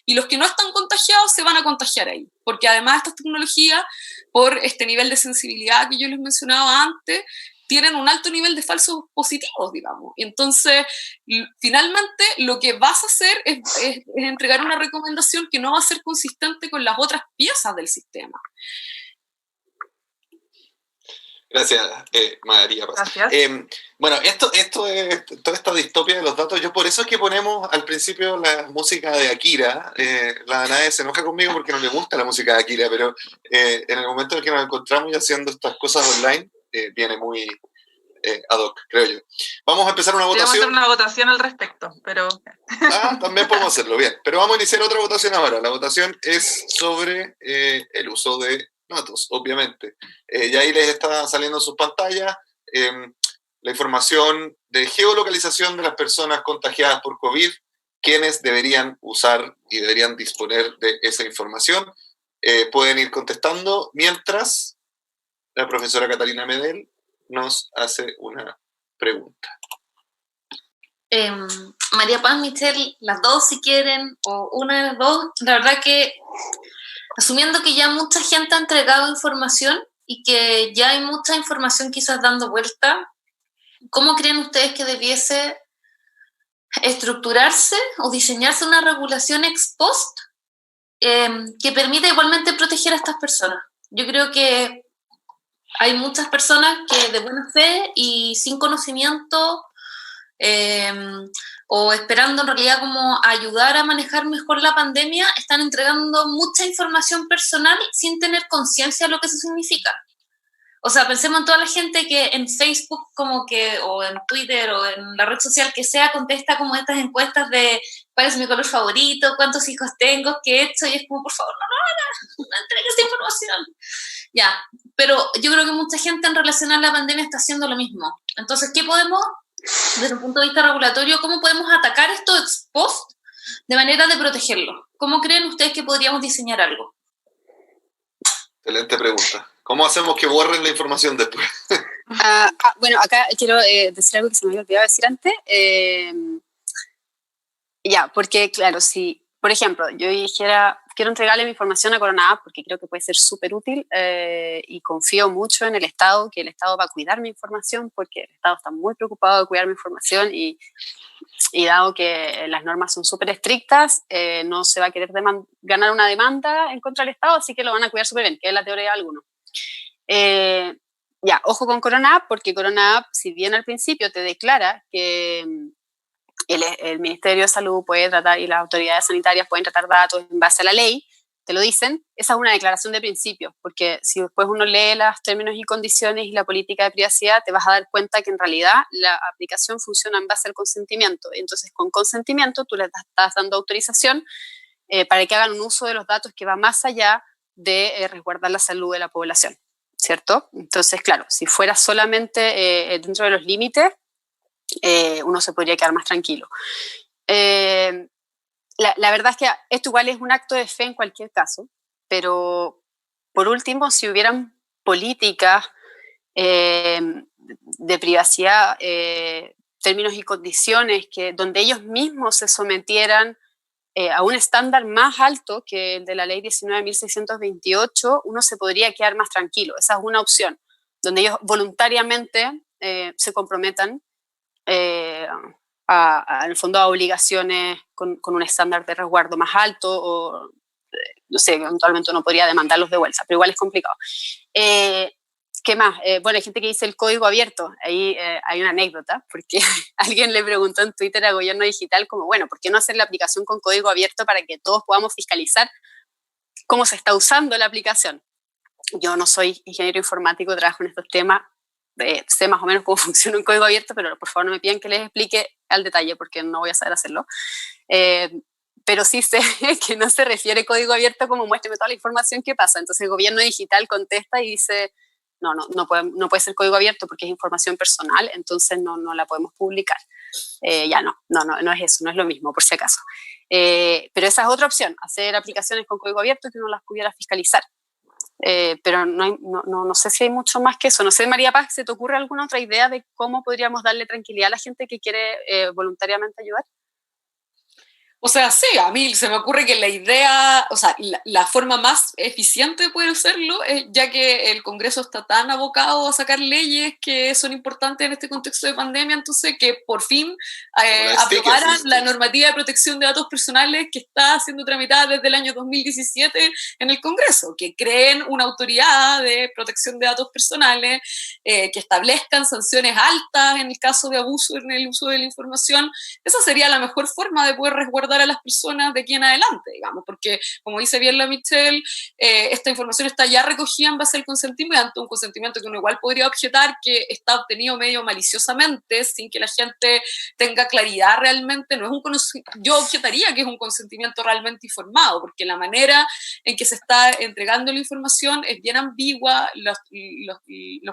y los que no están contagiados se van a contagiar ahí, porque además estas tecnologías, por este nivel de sensibilidad que yo les mencionaba antes, tienen un alto nivel de falsos positivos, digamos. Y entonces, finalmente, lo que vas a hacer es entregar una recomendación que no va a ser consistente con las otras piezas del sistema. Gracias, María Paz. Gracias. Bueno, esto es toda esta distopia de los datos. Yo por eso es que ponemos al principio la música de Akira. La Danae se enoja conmigo porque no le gusta la música de Akira, pero en el momento en que nos encontramos y haciendo estas cosas online, viene muy ad hoc, creo yo. Vamos a empezar una votación. Vamos a hacer una votación al respecto, pero... También podemos hacerlo, bien. Pero vamos a iniciar otra votación ahora. La votación es sobre el uso de datos, obviamente. Y ahí les está saliendo en sus pantallas la información de geolocalización de las personas contagiadas por COVID, quienes deberían usar y deberían disponer de esa información. Pueden ir contestando mientras la profesora Catalina Medel nos hace una pregunta. María Paz, Michelle, las dos si quieren, o una de las dos. La verdad que, asumiendo que ya mucha gente ha entregado información y que ya hay mucha información quizás dando vuelta, ¿cómo creen ustedes que debiese estructurarse o diseñarse una regulación ex post que permita igualmente proteger a estas personas. Yo creo que hay muchas personas que de buena fe y sin conocimiento o esperando en realidad como ayudar a manejar mejor la pandemia, están entregando mucha información personal sin tener conciencia de lo que eso significa. O sea, pensemos en toda la gente que en Facebook como que, o en Twitter o en la red social que sea, contesta como estas encuestas de cuál es mi color favorito, cuántos hijos tengo, qué he hecho, y es como, por favor, no entregues esa información. Ya, pero yo creo que mucha gente en relación a la pandemia está haciendo lo mismo. Entonces, ¿qué podemos, desde un punto de vista regulatorio, cómo podemos atacar esto ex post de manera de protegerlo? ¿Cómo creen ustedes que podríamos diseñar algo? Excelente pregunta. ¿Cómo hacemos que borren la información después? Bueno, acá quiero decir algo que se me había olvidado decir antes. Porque claro, si, por ejemplo, yo dijera, quiero entregarle mi información a Corona App porque creo que puede ser súper útil y confío mucho en el Estado, que el Estado va a cuidar mi información porque el Estado está muy preocupado de cuidar mi información y dado que las normas son súper estrictas, no se va a querer ganar una demanda en contra del Estado, así que lo van a cuidar súper bien, que es la teoría de algunos. Ojo con Corona App, porque Corona App, si bien al principio te declara que el Ministerio de Salud puede tratar y las autoridades sanitarias pueden tratar datos en base a la ley, te lo dicen, esa es una declaración de principios, porque si después uno lee los términos y condiciones y la política de privacidad, te vas a dar cuenta que en realidad la aplicación funciona en base al consentimiento. Entonces, con consentimiento, tú les estás dando autorización para que hagan un uso de los datos que va más allá de resguardar la salud de la población, ¿cierto? Entonces, claro, si fuera solamente dentro de los límites, uno se podría quedar más tranquilo. La verdad es que esto igual es un acto de fe en cualquier caso, pero por último, si hubieran políticas de privacidad, términos y condiciones donde ellos mismos se sometieran a un estándar más alto que el de la ley 19.628, uno se podría quedar más tranquilo. Esa es una opción, donde ellos voluntariamente se comprometan en el fondo a obligaciones con un estándar de resguardo más alto o, no sé, eventualmente uno podría demandarlos de vuelta, pero igual es complicado. ¿Qué más? Bueno, hay gente que dice el código abierto. Ahí hay una anécdota, porque alguien le preguntó en Twitter a Gobierno Digital como, bueno, ¿por qué no hacer la aplicación con código abierto para que todos podamos fiscalizar cómo se está usando la aplicación? Yo no soy ingeniero informático, trabajo en estos temas, sé más o menos cómo funciona un código abierto, pero por favor no me piden que les explique al detalle porque no voy a saber hacerlo. Pero sí sé que no se refiere código abierto como muéstrame toda la información que pasa. Entonces el Gobierno Digital contesta y dice, no puede ser código abierto porque es información personal, entonces no la podemos publicar. No es eso, no es lo mismo, por si acaso. Pero esa es otra opción, hacer aplicaciones con código abierto que uno las pudiera fiscalizar. Pero no sé si hay mucho más que eso. No sé, María Paz, ¿se te ocurre alguna otra idea de cómo podríamos darle tranquilidad a la gente que quiere voluntariamente ayudar? O sea, sí, a mí se me ocurre que la idea, o sea, la forma más eficiente de poder hacerlo es ya que el Congreso está tan abocado a sacar leyes que son importantes en este contexto de pandemia, entonces que por fin aprobaran la normativa de protección de datos personales que está siendo tramitada desde el año 2017 en el Congreso, que creen una autoridad de protección de datos personales, que establezcan sanciones altas en el caso de abuso en el uso de la información. Esa sería la mejor forma de poder resguardar a las personas de aquí en adelante, digamos, porque como dice bien la Michelle, esta información está ya recogida en base al consentimiento, un consentimiento que uno igual podría objetar que está obtenido medio maliciosamente, sin que la gente tenga claridad realmente. No es yo objetaría que es un consentimiento realmente informado, porque la manera en que se está entregando la información es bien ambigua, los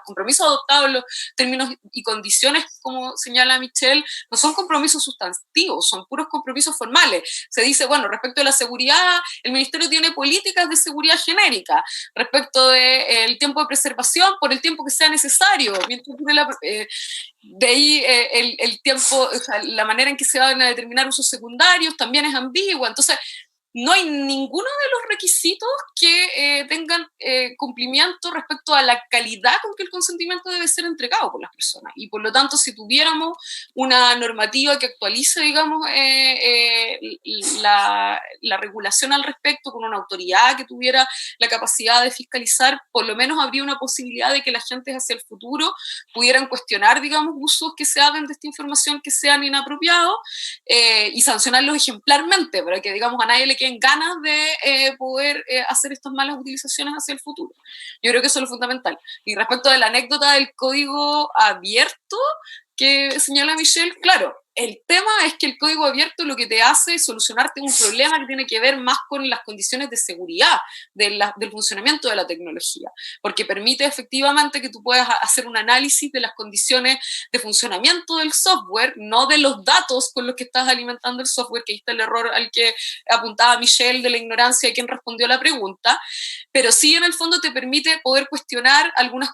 compromisos adoptados, los términos y condiciones, como señala Michelle, no son compromisos sustantivos, son puros compromisos formales. Se dice, bueno, respecto a la seguridad, el Ministerio tiene políticas de seguridad genérica, respecto del tiempo de preservación, por el tiempo que sea necesario, de ahí el tiempo, o sea, la manera en que se van a determinar usos secundarios también es ambigua. Entonces, no hay ninguno de los requisitos que tengan cumplimiento respecto a la calidad con que el consentimiento debe ser entregado por las personas. Y por lo tanto, si tuviéramos una normativa que actualice, digamos, la regulación al respecto, con una autoridad que tuviera la capacidad de fiscalizar, por lo menos habría una posibilidad de que las gentes hacia el futuro pudieran cuestionar, digamos, usos que se hagan de esta información que sean inapropiados y sancionarlos ejemplarmente, para que, digamos, a nadie le queden ganas de poder hacer estas malas utilizaciones hacia el futuro. Yo creo que eso es lo fundamental. Y respecto de la anécdota del código abierto que señala Michelle, claro, el tema es que el código abierto lo que te hace es solucionarte un problema que tiene que ver más con las condiciones de seguridad del funcionamiento de la tecnología, porque permite efectivamente que tú puedas hacer un análisis de las condiciones de funcionamiento del software, no de los datos con los que estás alimentando el software, que ahí está el error al que apuntaba Michelle de la ignorancia de quien respondió a la pregunta, pero sí en el fondo te permite poder cuestionar algunas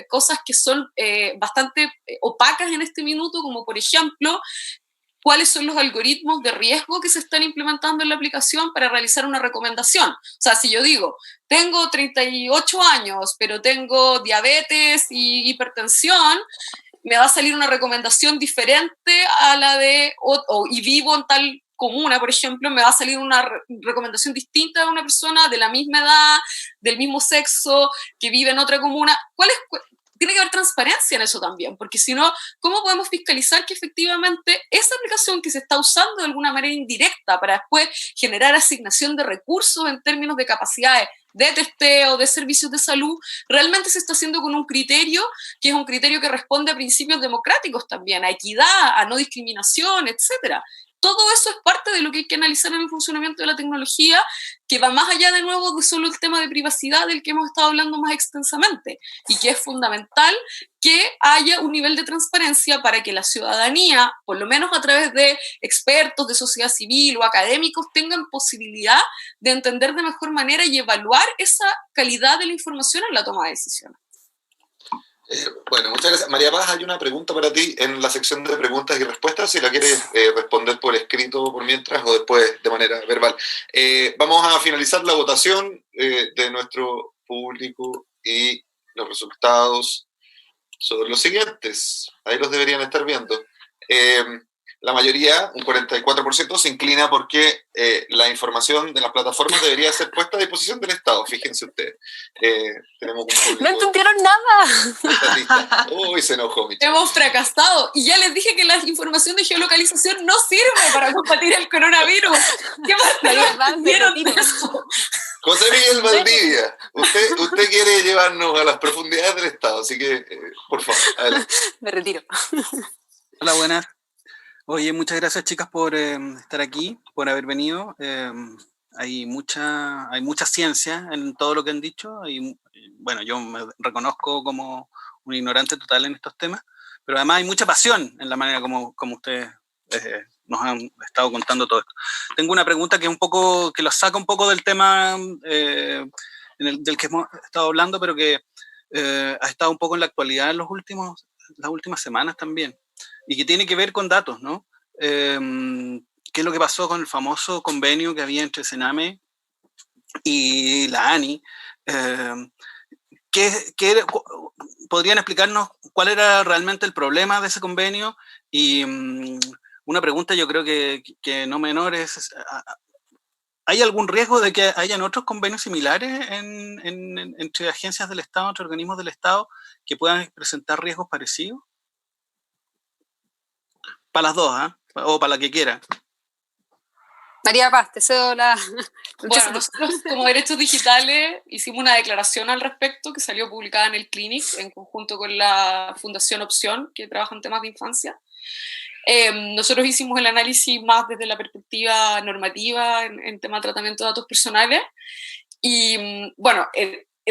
cosas que son bastante opacas en este minuto, como por ejemplo, cuáles son los algoritmos de riesgo que se están implementando en la aplicación para realizar una recomendación. O sea, si yo digo, tengo 38 años, pero tengo diabetes y hipertensión, me va a salir una recomendación diferente a la de, y vivo en tal comuna, por ejemplo, me va a salir una recomendación distinta de una persona de la misma edad, del mismo sexo, que vive en otra comuna. Tiene que haber transparencia en eso también, porque si no, ¿cómo podemos fiscalizar que efectivamente esa aplicación que se está usando de alguna manera indirecta para después generar asignación de recursos en términos de capacidades de testeo, de servicios de salud, realmente se está haciendo con un criterio que es un criterio que responde a principios democráticos también, a equidad, a no discriminación, etcétera? Todo eso es parte de lo que hay que analizar en el funcionamiento de la tecnología, que va más allá de nuevo de solo el tema de privacidad del que hemos estado hablando más extensamente, y que es fundamental que haya un nivel de transparencia para que la ciudadanía, por lo menos a través de expertos de sociedad civil o académicos, tengan posibilidad de entender de mejor manera y evaluar esa calidad de la información en la toma de decisiones. Bueno, muchas gracias. María Paz, hay una pregunta para ti en la sección de preguntas y respuestas, si la quieres responder por escrito por mientras o después de manera verbal. Vamos a finalizar la votación de nuestro público y los resultados son los siguientes. Ahí los deberían estar viendo. La mayoría, un 44%, se inclina porque la información de las plataformas debería ser puesta a disposición del Estado. Fíjense ustedes. Tenemos un público. No entendieron nada. Uy, se enojó Michelle. Hemos fracasado. Y ya les dije que la información de geolocalización no sirve para combatir el coronavirus. ¿Qué más vieron de eso? José Miguel Valdivia, usted quiere llevarnos a las profundidades del Estado, así que, por favor, adelante. Me retiro. Hola, buenas. Oye, muchas gracias, chicas, por estar aquí, por haber venido. Hay mucha ciencia en todo lo que han dicho. Bueno, yo me reconozco como un ignorante total en estos temas, pero además hay mucha pasión en la manera como ustedes nos han estado contando todo esto. Tengo una pregunta que lo saca un poco del tema del que hemos estado hablando, pero que ha estado un poco en la actualidad en las últimas semanas también, y que tiene que ver con datos, ¿no? ¿Qué es lo que pasó con el famoso convenio que había entre Sename y la ANI? ¿Podrían explicarnos cuál era realmente el problema de ese convenio? Y una pregunta yo creo que no menor es, ¿hay algún riesgo de que hayan otros convenios similares entre agencias del Estado, entre organismos del Estado, que puedan presentar riesgos parecidos? Para las dos, ¿eh? O para la que quiera. María Paz, te cedo la... Bueno, nosotros como Derechos Digitales hicimos una declaración al respecto que salió publicada en el Clinic en conjunto con la Fundación Opción, que trabaja en temas de infancia. Nosotros hicimos el análisis más desde la perspectiva normativa en tema de tratamiento de datos personales y bueno,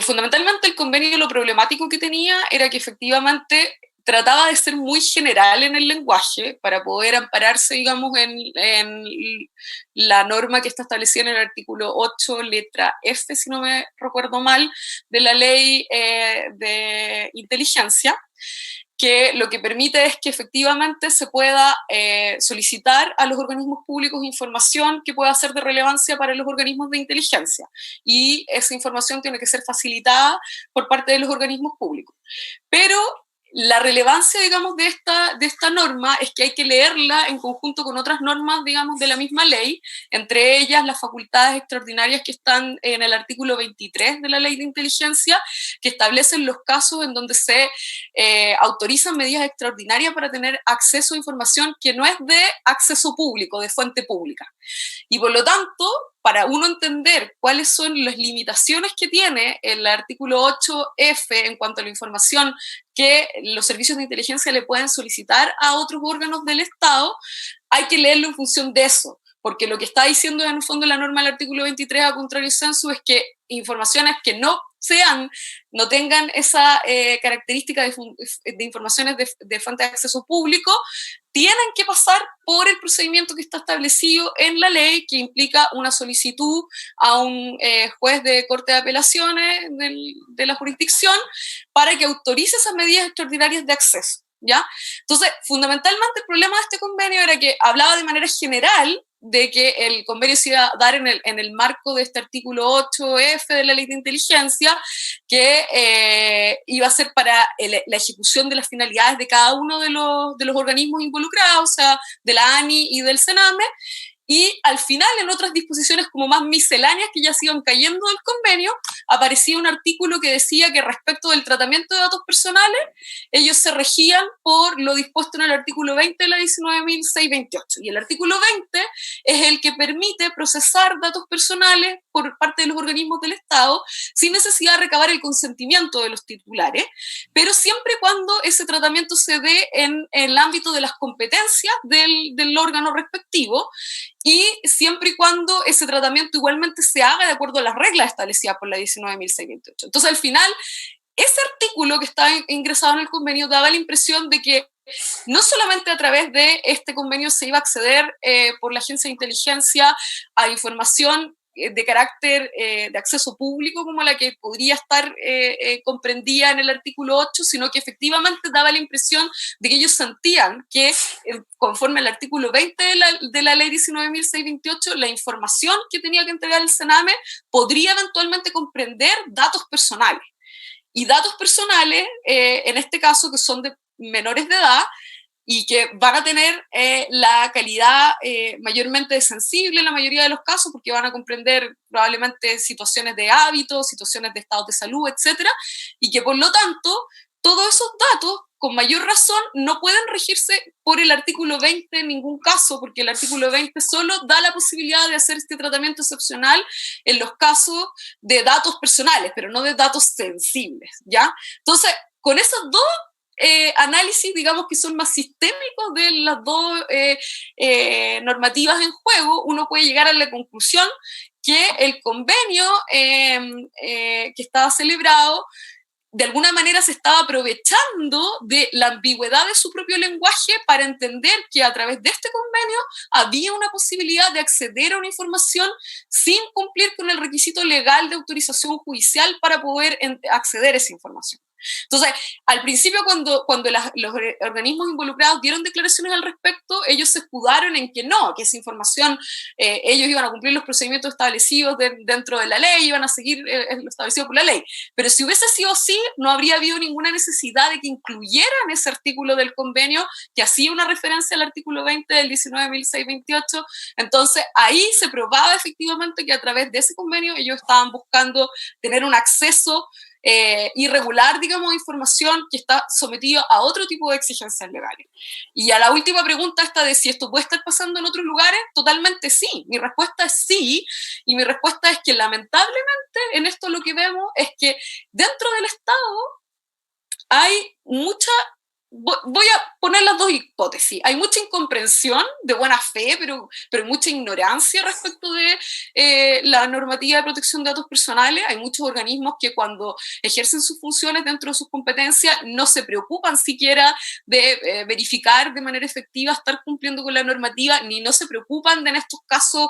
fundamentalmente el convenio, lo problemático que tenía era que efectivamente trataba de ser muy general en el lenguaje para poder ampararse, digamos, en la norma que está establecida en el artículo 8, letra F, si no me recuerdo mal, de la ley de inteligencia. que lo que permite es que efectivamente se pueda solicitar a los organismos públicos información que pueda ser de relevancia para los organismos de inteligencia, y esa información tiene que ser facilitada por parte de los organismos públicos. Pero la relevancia, digamos, de esta norma es que hay que leerla en conjunto con otras normas, digamos, de la misma ley, entre ellas las facultades extraordinarias que están en el artículo 23 de la Ley de Inteligencia, que establecen los casos en donde se autorizan medidas extraordinarias para tener acceso a información que no es de acceso público, de fuente pública. Y por lo tanto, para uno entender cuáles son las limitaciones que tiene el artículo 8F en cuanto a la información que los servicios de inteligencia le pueden solicitar a otros órganos del Estado, hay que leerlo en función de eso, porque lo que está diciendo en el fondo la norma del artículo 23 a contrario sensu es que informaciones que no tengan esa característica de informaciones de fuente de acceso público, tienen que pasar por el procedimiento que está establecido en la ley, que implica una solicitud a un juez de corte de apelaciones de la jurisdicción para que autorice esas medidas extraordinarias de acceso, ¿ya? Entonces, fundamentalmente el problema de este convenio era que hablaba de manera general de que el convenio se iba a dar en el marco de este artículo 8F de la Ley de Inteligencia, que iba a ser para la ejecución de las finalidades de cada uno de los organismos involucrados, o sea, de la ANI y del CENAME, y al final, en otras disposiciones como más misceláneas que ya se iban cayendo del convenio, aparecía un artículo que decía que respecto del tratamiento de datos personales, ellos se regían por lo dispuesto en el artículo 20 de la 19.628. Y el artículo 20 es el que permite procesar datos personales por parte de los organismos del Estado sin necesidad de recabar el consentimiento de los titulares, pero siempre y cuando ese tratamiento se dé en el ámbito de las competencias del órgano respectivo, y siempre y cuando ese tratamiento igualmente se haga de acuerdo a las reglas establecidas por la 19.628. Entonces, al final, ese artículo que está ingresado en el convenio daba la impresión de que no solamente a través de este convenio se iba a acceder por la Agencia de Inteligencia a información de carácter de acceso público como la que podría estar comprendida en el artículo 8, sino que efectivamente daba la impresión de que ellos sentían que conforme al artículo 20 de la ley 19.628, la información que tenía que entregar el CENAME podría eventualmente comprender datos personales. Y datos personales, en este caso, que son de menores de edad, y que van a tener la calidad mayormente sensible en la mayoría de los casos, porque van a comprender probablemente situaciones de hábitos, situaciones de estados de salud, etcétera, y que por lo tanto todos esos datos, con mayor razón, no pueden regirse por el artículo 20 en ningún caso, porque el artículo 20 solo da la posibilidad de hacer este tratamiento excepcional en los casos de datos personales, pero no de datos sensibles, ¿ya? Entonces, con esos dos análisis, digamos, que son más sistémicos de las dos normativas en juego, uno puede llegar a la conclusión que el convenio que estaba celebrado de alguna manera se estaba aprovechando de la ambigüedad de su propio lenguaje para entender que a través de este convenio había una posibilidad de acceder a una información sin cumplir con el requisito legal de autorización judicial para poder acceder a esa información. Entonces, al principio cuando los organismos involucrados dieron declaraciones al respecto, ellos se escudaron en que no, que esa información, ellos iban a cumplir los procedimientos establecidos dentro de la ley, iban a seguir lo establecido por la ley. Pero si hubiese sido así, no habría habido ninguna necesidad de que incluyeran ese artículo del convenio que hacía una referencia al artículo 20 del 19.628. Entonces, ahí se probaba efectivamente que a través de ese convenio ellos estaban buscando tener un acceso irregular, digamos, de información que está sometida a otro tipo de exigencias legales. Y a la última pregunta esta de si esto puede estar pasando en otros lugares, totalmente sí. Mi respuesta es sí, y mi respuesta es que lamentablemente en esto lo que vemos es que dentro del Estado hay mucha... Voy a poner las dos hipótesis. Hay mucha incomprensión de buena fe, pero mucha ignorancia respecto de la normativa de protección de datos personales. Hay muchos organismos que cuando ejercen sus funciones dentro de sus competencias no se preocupan siquiera de verificar de manera efectiva estar cumpliendo con la normativa, ni no se preocupan de en estos casos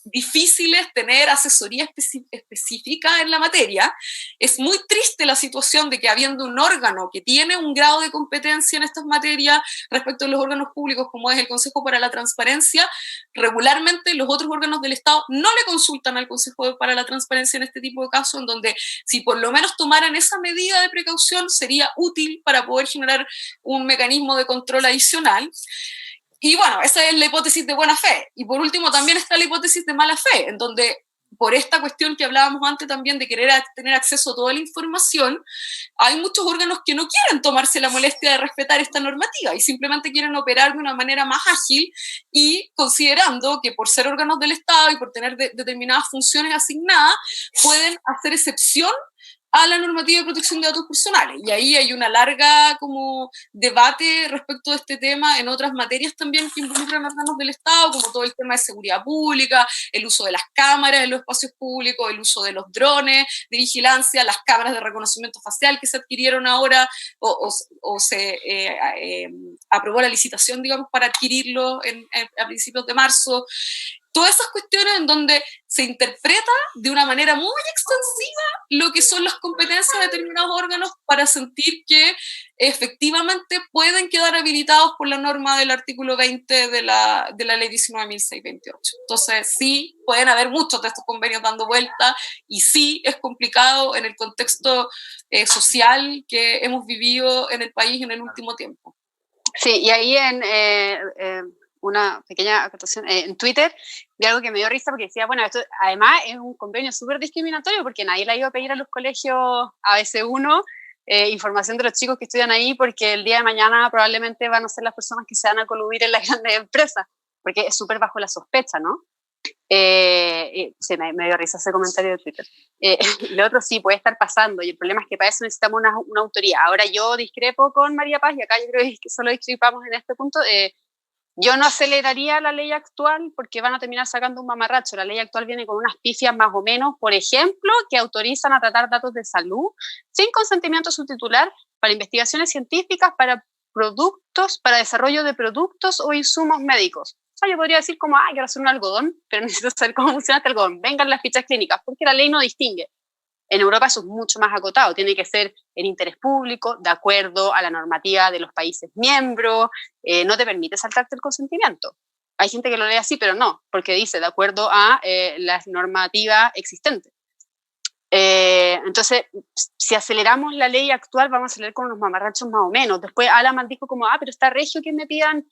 difíciles tener asesoría específica en la materia. Es muy triste la situación de que habiendo un órgano que tiene un grado de competencia en estas materias respecto a los órganos públicos, como es el Consejo para la Transparencia, regularmente los otros órganos del Estado no le consultan al Consejo para la Transparencia en este tipo de casos, en donde si por lo menos tomaran esa medida de precaución sería útil para poder generar un mecanismo de control adicional. Y bueno, esa es la hipótesis de buena fe. Y por último también está la hipótesis de mala fe, en donde por esta cuestión que hablábamos antes también de querer tener acceso a toda la información, hay muchos órganos que no quieren tomarse la molestia de respetar esta normativa y simplemente quieren operar de una manera más ágil y considerando que por ser órganos del Estado y por tener determinadas funciones asignadas, pueden hacer excepción a la normativa de protección de datos personales. Y ahí hay una larga como debate respecto de este tema en otras materias también que involucran órganos del Estado, como todo el tema de seguridad pública, el uso de las cámaras en los espacios públicos, el uso de los drones de vigilancia, las cámaras de reconocimiento facial que se adquirieron ahora o se aprobó la licitación, digamos, para adquirirlo a principios de marzo. Todas esas cuestiones en donde se interpreta de una manera muy extensiva lo que son las competencias de determinados órganos para sentir que efectivamente pueden quedar habilitados por la norma del artículo 20 de la ley 19.628. Entonces sí, pueden haber muchos de estos convenios dando vuelta y sí es complicado en el contexto social que hemos vivido en el país en el último tiempo. Sí, y ahí una pequeña acotación, en Twitter vi algo que me dio risa porque decía, bueno, esto además es un convenio súper discriminatorio porque nadie le iba a pedir a los colegios ABC1 información de los chicos que estudian ahí porque el día de mañana probablemente van a ser las personas que se van a coludir en las grandes empresas, porque es súper bajo la sospecha, ¿no? Sí, me dio risa ese comentario de Twitter. Lo otro sí puede estar pasando y el problema es que para eso necesitamos una autoría. Ahora yo discrepo con María Paz y acá yo creo que solo discrepamos en este punto. Yo no aceleraría la ley actual porque van a terminar sacando un mamarracho. La ley actual viene con unas pifias más o menos, por ejemplo, que autorizan a tratar datos de salud sin consentimiento subtitular para investigaciones científicas, para productos, para desarrollo de productos o insumos médicos. O sea, yo podría decir como, quiero hacer un algodón, pero necesito saber cómo funciona este algodón. Vengan las fichas clínicas, porque la ley no distingue. En Europa eso es mucho más acotado, tiene que ser en interés público, de acuerdo a la normativa de los países miembros, no te permite saltarte el consentimiento. Hay gente que lo lee así, pero no, porque dice de acuerdo a la normativa existente. Entonces, si aceleramos la ley actual, vamos a acelerar con unos mamarrachos más o menos. Después Alaman dijo como, pero está regio que me pidan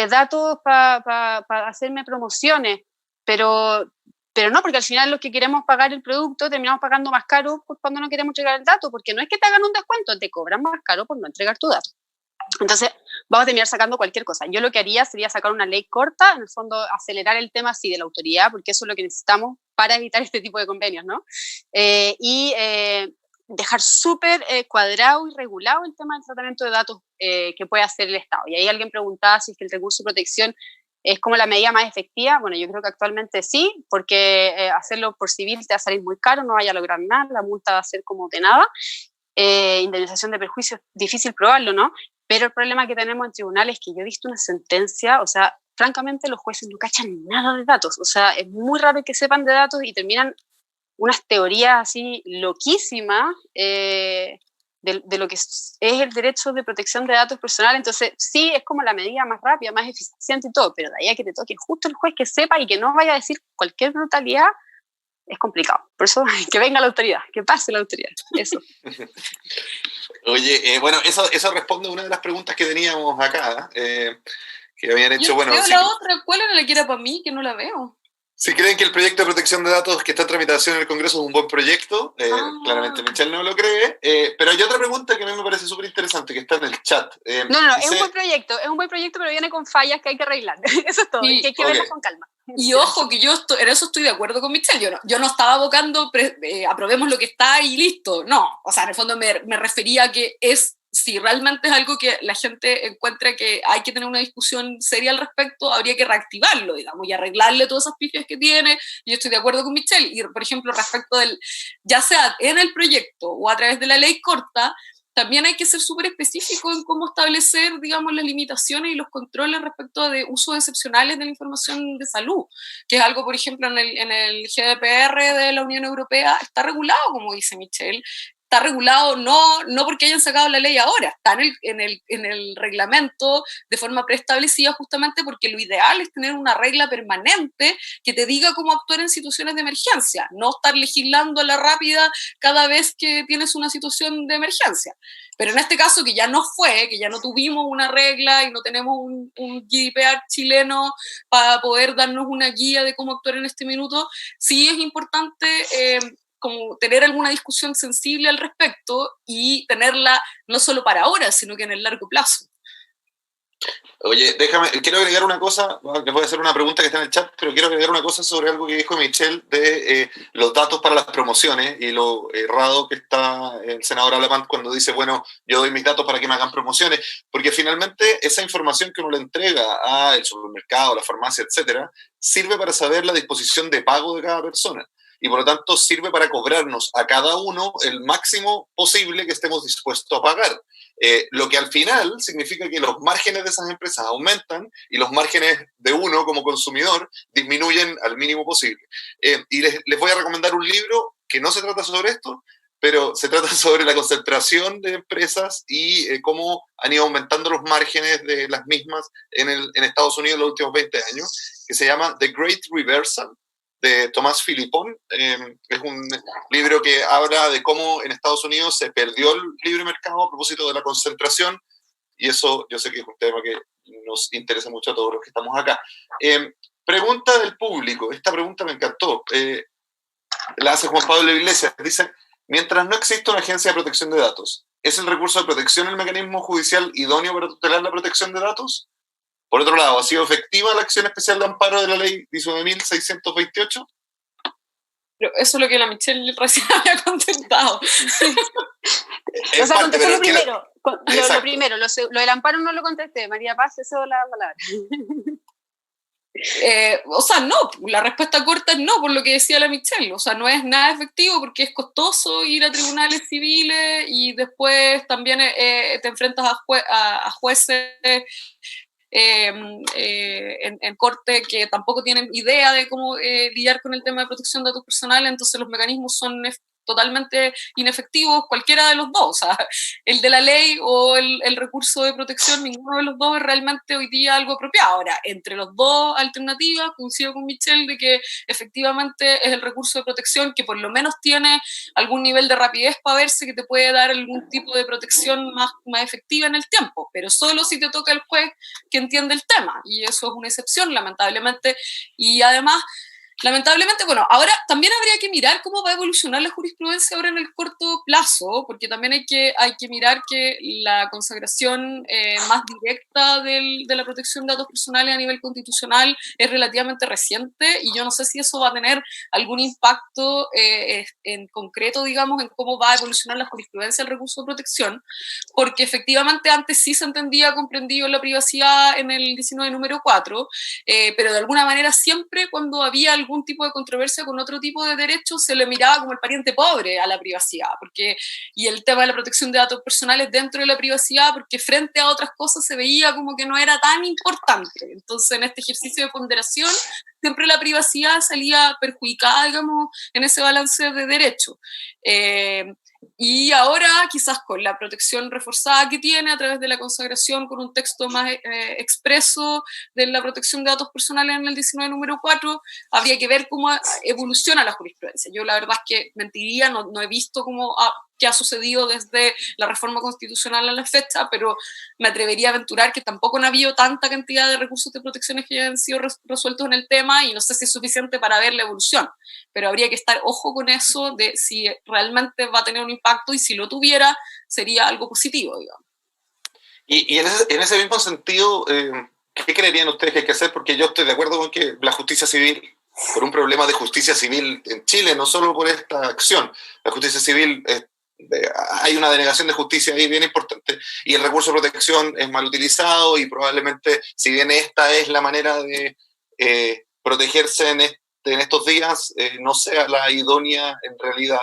datos para hacerme promociones, pero no, porque al final los que queremos pagar el producto terminamos pagando más caro cuando no queremos entregar el dato, porque no es que te hagan un descuento, te cobran más caro por no entregar tu dato. Entonces, vamos a terminar sacando cualquier cosa. Yo lo que haría sería sacar una ley corta, en el fondo acelerar el tema sí de la autoridad, porque eso es lo que necesitamos para evitar este tipo de convenios, ¿no? Dejar súper cuadrado y regulado el tema del tratamiento de datos que puede hacer el Estado. Y ahí alguien preguntaba si es que el recurso de protección es como la medida más efectiva. Bueno, yo creo que actualmente sí, porque hacerlo por civil te va a salir muy caro, no vaya a lograr nada, la multa va a ser como de nada. Indemnización de perjuicios, difícil probarlo, ¿no? Pero el problema que tenemos en tribunales es que yo he visto una sentencia, o sea, francamente los jueces no cachan nada de datos, o sea, es muy raro que sepan de datos y terminan unas teorías así loquísimas de lo que es el derecho de protección de datos personales. Entonces sí, es como la medida más rápida, más eficiente y todo, pero de ahí a que te toque justo el juez que sepa y que no vaya a decir cualquier brutalidad, es complicado. Por eso, que venga la autoridad, que pase la autoridad, eso. Oye, bueno, eso responde a una de las preguntas que teníamos acá, que habían hecho, Yo bueno... veo la otra, ¿cuál era la que era para mí? Que no la veo. Si creen que el proyecto de protección de datos que está en tramitación en el Congreso es un buen proyecto, claramente Michelle no lo cree, pero hay otra pregunta que a mí me parece súper interesante que está en el chat. No, dice, es un buen proyecto, pero viene con fallas que hay que arreglar. Eso es todo, sí, que hay que verlo con calma. Y ojo, que en eso estoy de acuerdo con Michelle, yo no estaba abocando, aprobemos lo que está y listo, no, o sea, en el fondo me refería a que si realmente es algo que la gente encuentra que hay que tener una discusión seria al respecto, habría que reactivarlo, digamos, y arreglarle todas esas pifias que tiene. Yo estoy de acuerdo con Michelle. Y, por ejemplo, respecto ya sea en el proyecto o a través de la ley corta, también hay que ser súper específico en cómo establecer, digamos, las limitaciones y los controles respecto de usos excepcionales de la información de salud, que es algo, por ejemplo, en el GDPR de la Unión Europea está regulado, como dice Michelle. Está regulado no porque hayan sacado la ley ahora, está en el reglamento de forma preestablecida, justamente porque lo ideal es tener una regla permanente que te diga cómo actuar en situaciones de emergencia, no estar legislando a la rápida cada vez que tienes una situación de emergencia. Pero en este caso, que ya no fue, que ya no tuvimos una regla y no tenemos un GDPR chileno para poder darnos una guía de cómo actuar en este minuto, sí es importante como tener alguna discusión sensible al respecto y tenerla no solo para ahora, sino que en el largo plazo. Oye, quiero agregar una cosa, les voy a hacer una pregunta que está en el chat, pero quiero agregar una cosa sobre algo que dijo Michelle de los datos para las promociones y lo errado que está el senador Alamán cuando dice, bueno, yo doy mis datos para que me hagan promociones, porque finalmente esa información que uno le entrega al supermercado, a la farmacia, etcétera, sirve para saber la disposición de pago de cada persona. Y por lo tanto sirve para cobrarnos a cada uno el máximo posible que estemos dispuestos a pagar. Lo que al final significa que los márgenes de esas empresas aumentan y los márgenes de uno como consumidor disminuyen al mínimo posible. Y les voy a recomendar un libro que no se trata sobre esto, pero se trata sobre la concentración de empresas y cómo han ido aumentando los márgenes de las mismas en Estados Unidos en los últimos 20 años, que se llama The Great Reversal, de Tomás Philippon. Es un libro que habla de cómo en Estados Unidos se perdió el libre mercado a propósito de la concentración, y eso yo sé que es un tema que nos interesa mucho a todos los que estamos acá. Pregunta del público, esta pregunta me encantó, la hace Juan Pablo Iglesias, dice, mientras no exista una agencia de protección de datos, ¿es el recurso de protección el mecanismo judicial idóneo para tutelar la protección de datos? Por otro lado, ¿ha sido efectiva la acción especial de amparo de la ley 19.628? Pero eso es lo que la Michelle recién había contestado. O sea, contesté lo primero. Lo primero, lo del amparo no lo contesté. María Paz, eso es la palabra. O sea, no, la respuesta corta es no, por lo que decía la Michelle. O sea, no es nada efectivo porque es costoso ir a tribunales civiles y después también te enfrentas a jueces en corte que tampoco tienen idea de cómo lidiar con el tema de protección de datos personales, entonces los mecanismos son totalmente inefectivos, cualquiera de los dos, o sea, el de la ley o el recurso de protección, ninguno de los dos es realmente hoy día algo apropiado. Ahora, entre los dos alternativas, coincido con Michelle de que efectivamente es el recurso de protección que por lo menos tiene algún nivel de rapidez para verse que te puede dar algún tipo de protección más efectiva en el tiempo, pero solo si te toca el juez que entiende el tema, y eso es una excepción, lamentablemente, y además lamentablemente, bueno, ahora también habría que mirar cómo va a evolucionar la jurisprudencia ahora en el corto plazo, porque también hay que mirar que la consagración más directa de la protección de datos personales a nivel constitucional es relativamente reciente, y yo no sé si eso va a tener algún impacto en concreto, digamos, en cómo va a evolucionar la jurisprudencia del recurso de protección, porque efectivamente antes sí se entendía comprendido la privacidad en el 19 número 4, pero de alguna manera siempre cuando había algún tipo de controversia con otro tipo de derechos se le miraba como el pariente pobre a la privacidad, y el tema de la protección de datos personales dentro de la privacidad, porque frente a otras cosas se veía como que no era tan importante. Entonces, en este ejercicio de ponderación, siempre la privacidad salía perjudicada, digamos, en ese balance de derechos. Y ahora, quizás con la protección reforzada que tiene a través de la consagración con un texto más expreso de la protección de datos personales en el 19 número 4, habría que ver cómo evoluciona la jurisprudencia. Yo la verdad es que mentiría, no he visto qué ha sucedido desde la reforma constitucional a la fecha, pero me atrevería a aventurar que tampoco han habido tanta cantidad de recursos de protecciones que hayan sido resueltos en el tema, y no sé si es suficiente para ver la evolución, pero habría que estar ojo con eso de si realmente va a tener un impacto, y si lo tuviera sería algo positivo, digamos. Y en ese mismo sentido, ¿qué creerían ustedes que hay que hacer? Porque yo estoy de acuerdo con que la justicia civil, por un problema de justicia civil en Chile, no solo por esta acción, la justicia civil hay una denegación de justicia ahí bien importante, y el recurso de protección es mal utilizado, y probablemente, si bien esta es la manera de protegerse en estos días, no sea la idónea en realidad.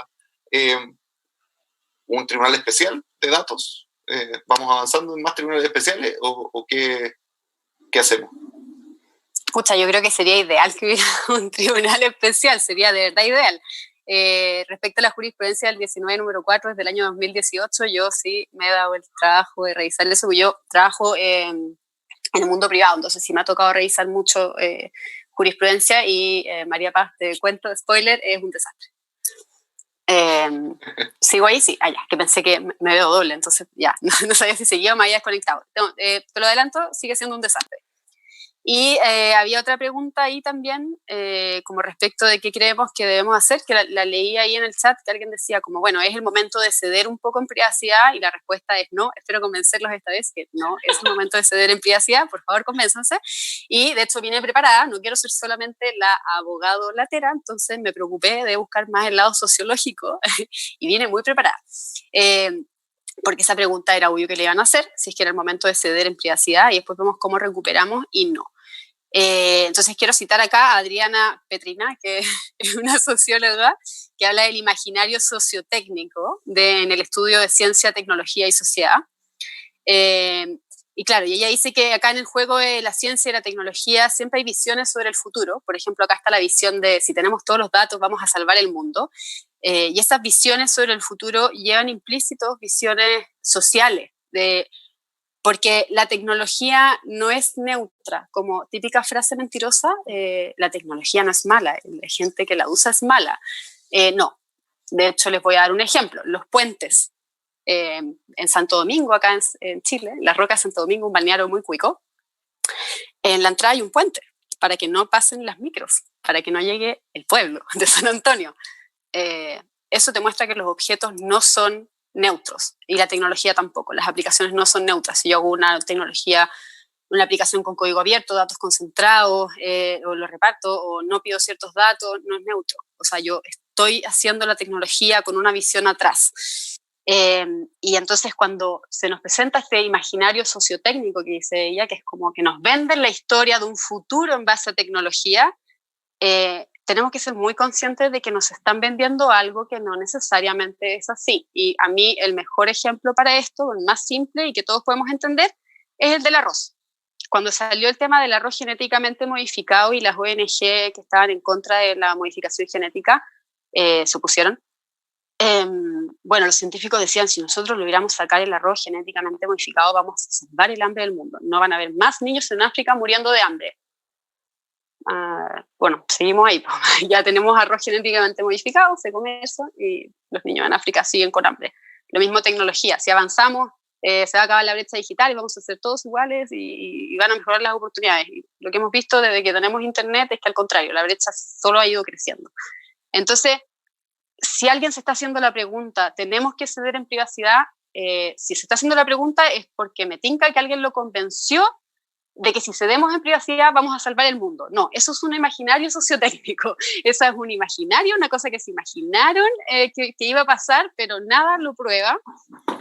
Un tribunal especial de datos? ¿Vamos avanzando en más tribunales especiales o qué hacemos? Pucha, yo creo que sería ideal que hubiera un tribunal especial, sería de verdad ideal. Respecto a la jurisprudencia del 19 número 4 desde el año 2018, yo sí me he dado el trabajo de revisar eso. Yo trabajo en el mundo privado, entonces sí me ha tocado revisar mucho jurisprudencia y María Paz, te cuento, spoiler, es un desastre. ¿Sigo ahí? Sí, ya, que pensé que me veo doble, entonces ya, no sabía si seguía o me había desconectado. Te lo adelanto, sigue siendo un desastre. Y había otra pregunta ahí también, como respecto de qué creemos que debemos hacer, que la leí ahí en el chat, que alguien decía como, bueno, ¿es el momento de ceder un poco en privacidad? Y la respuesta es no. Espero convencerlos esta vez que no es el momento de ceder en privacidad, por favor, convénzanse. Y de hecho vine preparada, no quiero ser solamente la abogado latera, entonces me preocupé de buscar más el lado sociológico y vine muy preparada. Porque esa pregunta era obvio que le iban a hacer, si es que era el momento de ceder en privacidad, y después vemos cómo recuperamos y no. Entonces quiero citar acá a Adriana Petrina, que es una socióloga que habla del imaginario sociotécnico en el estudio de ciencia, tecnología y sociedad. Y claro, y ella dice que acá en el juego de la ciencia y la tecnología siempre hay visiones sobre el futuro. Por ejemplo, acá está la visión de si tenemos todos los datos vamos a salvar el mundo. Y esas visiones sobre el futuro llevan implícitos visiones sociales, porque la tecnología no es neutra, como típica frase mentirosa, la tecnología no es mala, la gente que la usa es mala. No, de hecho les voy a dar un ejemplo, los puentes. En Santo Domingo, acá en Chile, Las Rocas, Santo Domingo, un balneario muy cuico, en la entrada hay un puente para que no pasen las micros, para que no llegue el pueblo de San Antonio. Eso te muestra que los objetos no son neutros y la tecnología tampoco, las aplicaciones no son neutras. Si yo hago una aplicación con código abierto, datos concentrados, o lo reparto o no pido ciertos datos, no es neutro. O sea, yo estoy haciendo la tecnología con una visión atrás. Y entonces cuando se nos presenta este imaginario sociotécnico que dice ella, que es como que nos venden la historia de un futuro en base a tecnología, tenemos que ser muy conscientes de que nos están vendiendo algo que no necesariamente es así. Y a mí el mejor ejemplo para esto, el más simple y que todos podemos entender, es el del arroz. Cuando salió el tema del arroz genéticamente modificado y las ONG que estaban en contra de la modificación genética se opusieron, bueno, los científicos decían, si nosotros logramos sacar el arroz genéticamente modificado, vamos a salvar el hambre del mundo. No van a haber más niños en África muriendo de hambre. Bueno, seguimos ahí. Ya tenemos arroz genéticamente modificado, se come eso y los niños en África siguen con hambre. Lo mismo tecnología, si avanzamos, se va a acabar la brecha digital y vamos a ser todos iguales y van a mejorar las oportunidades. Y lo que hemos visto desde que tenemos internet es que al contrario, la brecha solo ha ido creciendo. Entonces, si alguien se está haciendo la pregunta, ¿tenemos que ceder en privacidad? Si se está haciendo la pregunta es porque me tinca que alguien lo convenció de que si cedemos en privacidad vamos a salvar el mundo. No, eso es un imaginario sociotécnico. Eso es un imaginario, una cosa que se imaginaron que iba a pasar, pero nada lo prueba.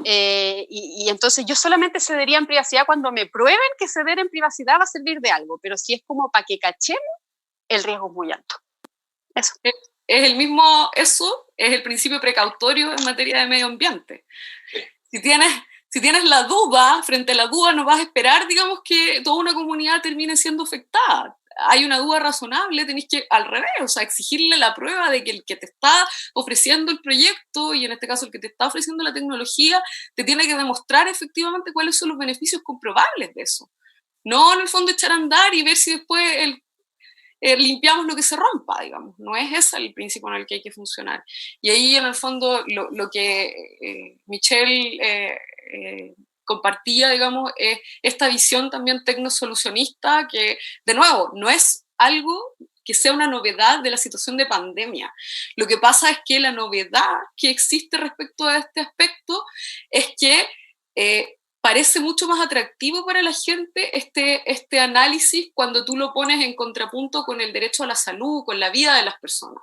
Y entonces yo solamente cedería en privacidad cuando me prueben que ceder en privacidad va a servir de algo, pero si es como para que cachemos, el riesgo es muy alto. Eso. Es el mismo, eso es el principio precautorio en materia de medio ambiente. Sí. Si tienes la duda, frente a la duda no vas a esperar, digamos, que toda una comunidad termine siendo afectada. Hay una duda razonable, tenés que, al revés, o sea, exigirle la prueba de que el que te está ofreciendo el proyecto, y en este caso el que te está ofreciendo la tecnología, te tiene que demostrar efectivamente cuáles son los beneficios comprobables de eso. No, en el fondo, echar a andar y ver si después limpiamos lo que se rompa, digamos. No es ese el principio en el que hay que funcionar. Y ahí, en el fondo, lo que Michelle compartía, digamos, es esta visión también tecnosolucionista que, de nuevo, no es algo que sea una novedad de la situación de pandemia. Lo que pasa es que la novedad que existe respecto a este aspecto es que parece mucho más atractivo para la gente este análisis cuando tú lo pones en contrapunto con el derecho a la salud, con la vida de las personas.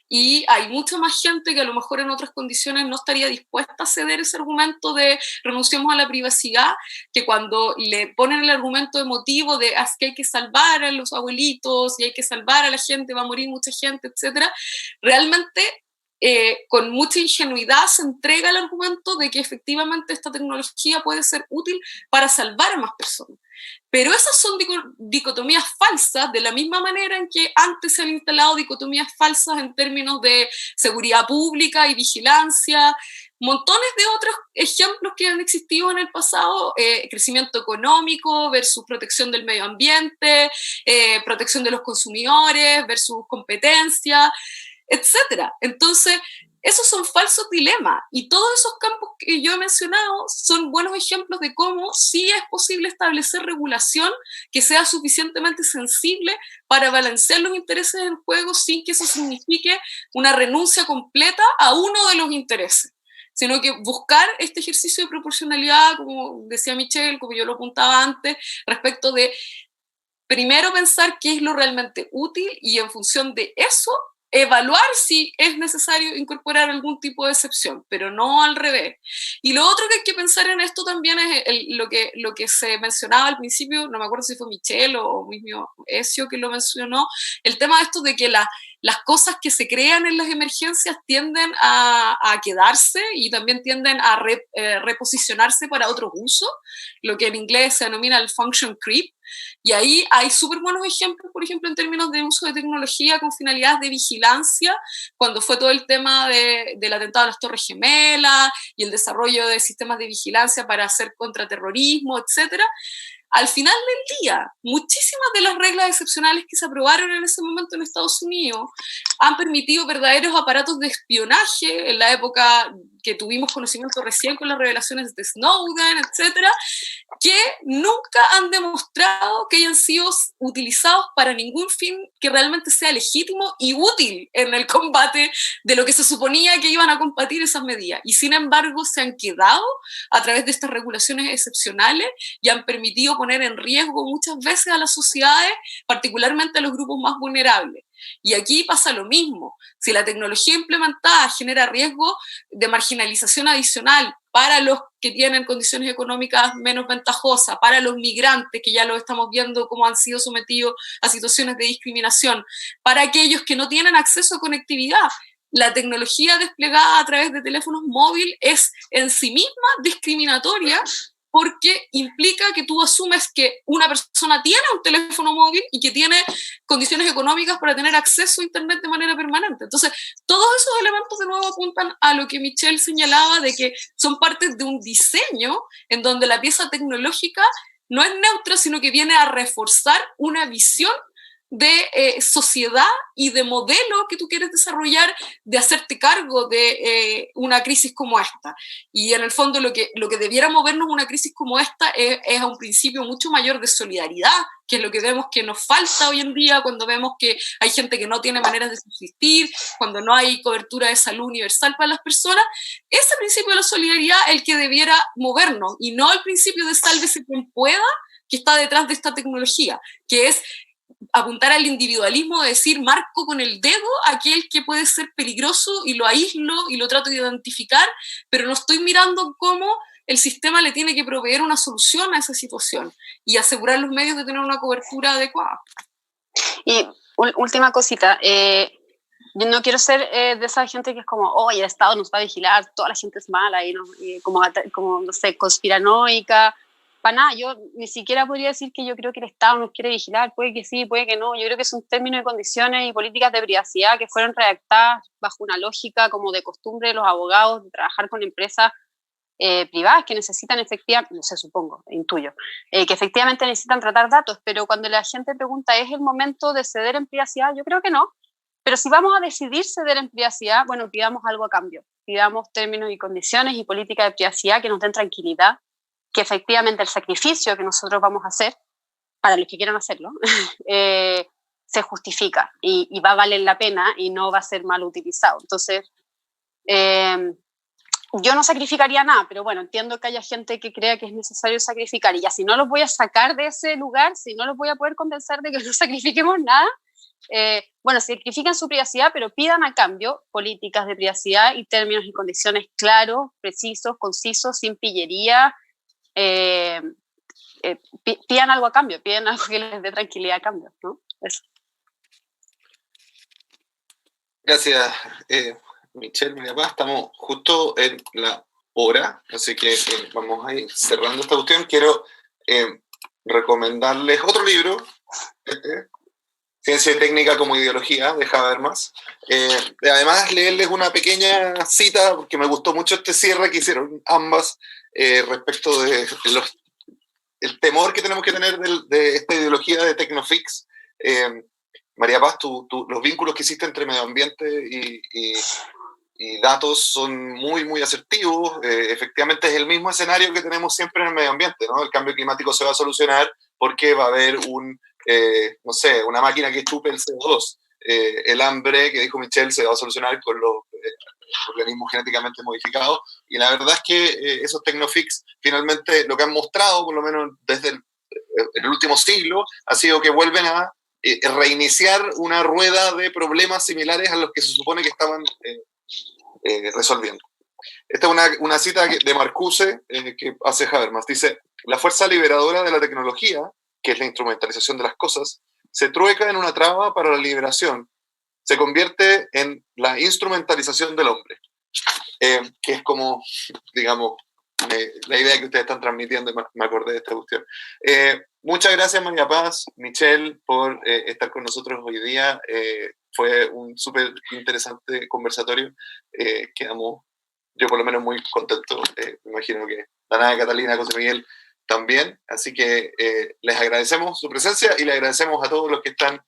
Y hay mucha más gente que a lo mejor en otras condiciones no estaría dispuesta a ceder ese argumento de renunciamos a la privacidad, que cuando le ponen el argumento emotivo de que hay que salvar a los abuelitos y hay que salvar a la gente, va a morir mucha gente, etc., realmente con mucha ingenuidad se entrega el argumento de que efectivamente esta tecnología puede ser útil para salvar a más personas. Pero esas son dicotomías falsas, de la misma manera en que antes se han instalado dicotomías falsas en términos de seguridad pública y vigilancia, montones de otros ejemplos que han existido en el pasado, crecimiento económico versus protección del medio ambiente, protección de los consumidores versus competencia, etc. Entonces, esos son falsos dilemas, y todos esos campos que yo he mencionado son buenos ejemplos de cómo sí es posible establecer regulación que sea suficientemente sensible para balancear los intereses en juego sin que eso signifique una renuncia completa a uno de los intereses, sino que buscar este ejercicio de proporcionalidad, como decía Michelle, como yo lo apuntaba antes, respecto de primero pensar qué es lo realmente útil y en función de eso evaluar si es necesario incorporar algún tipo de excepción, pero no al revés. Y lo otro que hay que pensar en esto también es lo que se mencionaba al principio, no me acuerdo si fue Michelle o mismo Ezio que lo mencionó, el tema de esto de que las cosas que se crean en las emergencias tienden a quedarse y también tienden a reposicionarse para otros usos, lo que en inglés se denomina el function creep. Y ahí hay súper buenos ejemplos, por ejemplo, en términos de uso de tecnología con finalidades de vigilancia, cuando fue todo el tema del atentado a las Torres Gemelas y el desarrollo de sistemas de vigilancia para hacer contraterrorismo, etcétera. Al final del día, muchísimas de las reglas excepcionales que se aprobaron en ese momento en Estados Unidos han permitido verdaderos aparatos de espionaje en la época que tuvimos conocimiento recién con las revelaciones de Snowden, etcétera, que nunca han demostrado que hayan sido utilizados para ningún fin que realmente sea legítimo y útil en el combate de lo que se suponía que iban a combatir esas medidas. Y sin embargo se han quedado a través de estas regulaciones excepcionales y han permitido poner en riesgo muchas veces a las sociedades, particularmente a los grupos más vulnerables. Y aquí pasa lo mismo. Si la tecnología implementada genera riesgo de marginalización adicional para los que tienen condiciones económicas menos ventajosas, para los migrantes, que ya lo estamos viendo cómo han sido sometidos a situaciones de discriminación, para aquellos que no tienen acceso a conectividad, la tecnología desplegada a través de teléfonos móviles es en sí misma discriminatoria, porque implica que tú asumes que una persona tiene un teléfono móvil y que tiene condiciones económicas para tener acceso a Internet de manera permanente. Entonces, todos esos elementos de nuevo apuntan a lo que Michelle señalaba, de que son parte de un diseño en donde la pieza tecnológica no es neutra, sino que viene a reforzar una visión de sociedad y de modelo que tú quieres desarrollar, de hacerte cargo de una crisis como esta. Y en el fondo lo que debiera movernos una crisis como esta es a un principio mucho mayor de solidaridad, que es lo que vemos que nos falta hoy en día cuando vemos que hay gente que no tiene maneras de subsistir, cuando no hay cobertura de salud universal para las personas. Ese principio de la solidaridad es el que debiera movernos, y no el principio de sálvese quien pueda que está detrás de esta tecnología, que es apuntar al individualismo, de decir, marco con el dedo aquel que puede ser peligroso y lo aíslo y lo trato de identificar, pero no estoy mirando cómo el sistema le tiene que proveer una solución a esa situación y asegurar los medios de tener una cobertura adecuada. Y última cosita, yo no quiero ser de esa gente que es como, oh, el Estado nos va a vigilar, toda la gente es mala y como, no sé, conspiranoica. Para nada, yo ni siquiera podría decir que yo creo que el Estado nos quiere vigilar, puede que sí, puede que no. Yo creo que es un término de condiciones y políticas de privacidad que fueron redactadas bajo una lógica como de costumbre de los abogados de trabajar con empresas privadas que necesitan efectivamente, no sé, supongo, intuyo, que efectivamente necesitan tratar datos, pero cuando la gente pregunta, ¿es el momento de ceder en privacidad? Yo creo que no, pero si vamos a decidir ceder en privacidad, bueno, pidamos algo a cambio, pidamos términos y condiciones y políticas de privacidad que nos den tranquilidad, que efectivamente el sacrificio que nosotros vamos a hacer, para los que quieran hacerlo, se justifica y va a valer la pena y no va a ser mal utilizado. Entonces, yo no sacrificaría nada, pero bueno, entiendo que haya gente que crea que es necesario sacrificar, y ya si no los voy a sacar de ese lugar, si no los voy a poder convencer de que no sacrifiquemos nada, bueno, sacrifiquen su privacidad, pero pidan a cambio políticas de privacidad y términos y condiciones claros, precisos, concisos, sin pillería. Pidan algo a cambio, pidan algo que les dé tranquilidad a cambio, ¿no? Eso. Gracias, Michelle, María Paz, estamos justo en la hora, así que vamos a ir cerrando esta cuestión. Quiero recomendarles otro libro, Ciencia y Técnica como Ideología, de Habermas. Además, leerles una pequeña cita, porque me gustó mucho este cierre que hicieron ambas respecto de el temor que tenemos que tener de esta ideología de Tecnofix. María Paz, los vínculos que existen entre medio ambiente y datos son muy, muy asertivos. Efectivamente es el mismo escenario que tenemos siempre en el medio ambiente, ¿no? El cambio climático se va a solucionar porque va a haber no sé, una máquina que chupe el CO2. El hambre, que dijo Michelle, se va a solucionar con los organismos genéticamente modificados. Y la verdad es que esos Tecnofix finalmente lo que han mostrado, por lo menos desde el último siglo, ha sido que vuelven a reiniciar una rueda de problemas similares a los que se supone que estaban resolviendo. Esta es una cita de Marcuse que hace Habermas. Dice: la fuerza liberadora de la tecnología, que es la instrumentalización de las cosas, se trueca en una traba para la liberación. Se convierte en la instrumentalización del hombre. Que es como, digamos, la idea que ustedes están transmitiendo, y me acordé de esta cuestión. Muchas gracias, María Paz, Michelle, por estar con nosotros hoy día. Fue un súper interesante conversatorio. Quedamos, yo por lo menos, muy contento. Me imagino que Dana, Catalina, José Miguel también. Así que les agradecemos su presencia y le agradecemos a todos los que están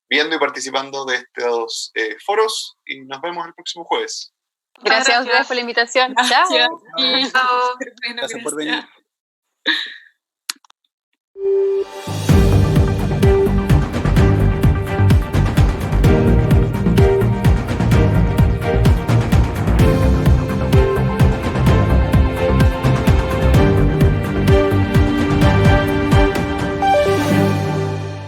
viendo y participando de estos foros. Y nos vemos el próximo jueves. Gracias a ustedes por la invitación. Gracias. Chao. Chao. Gracias por venir.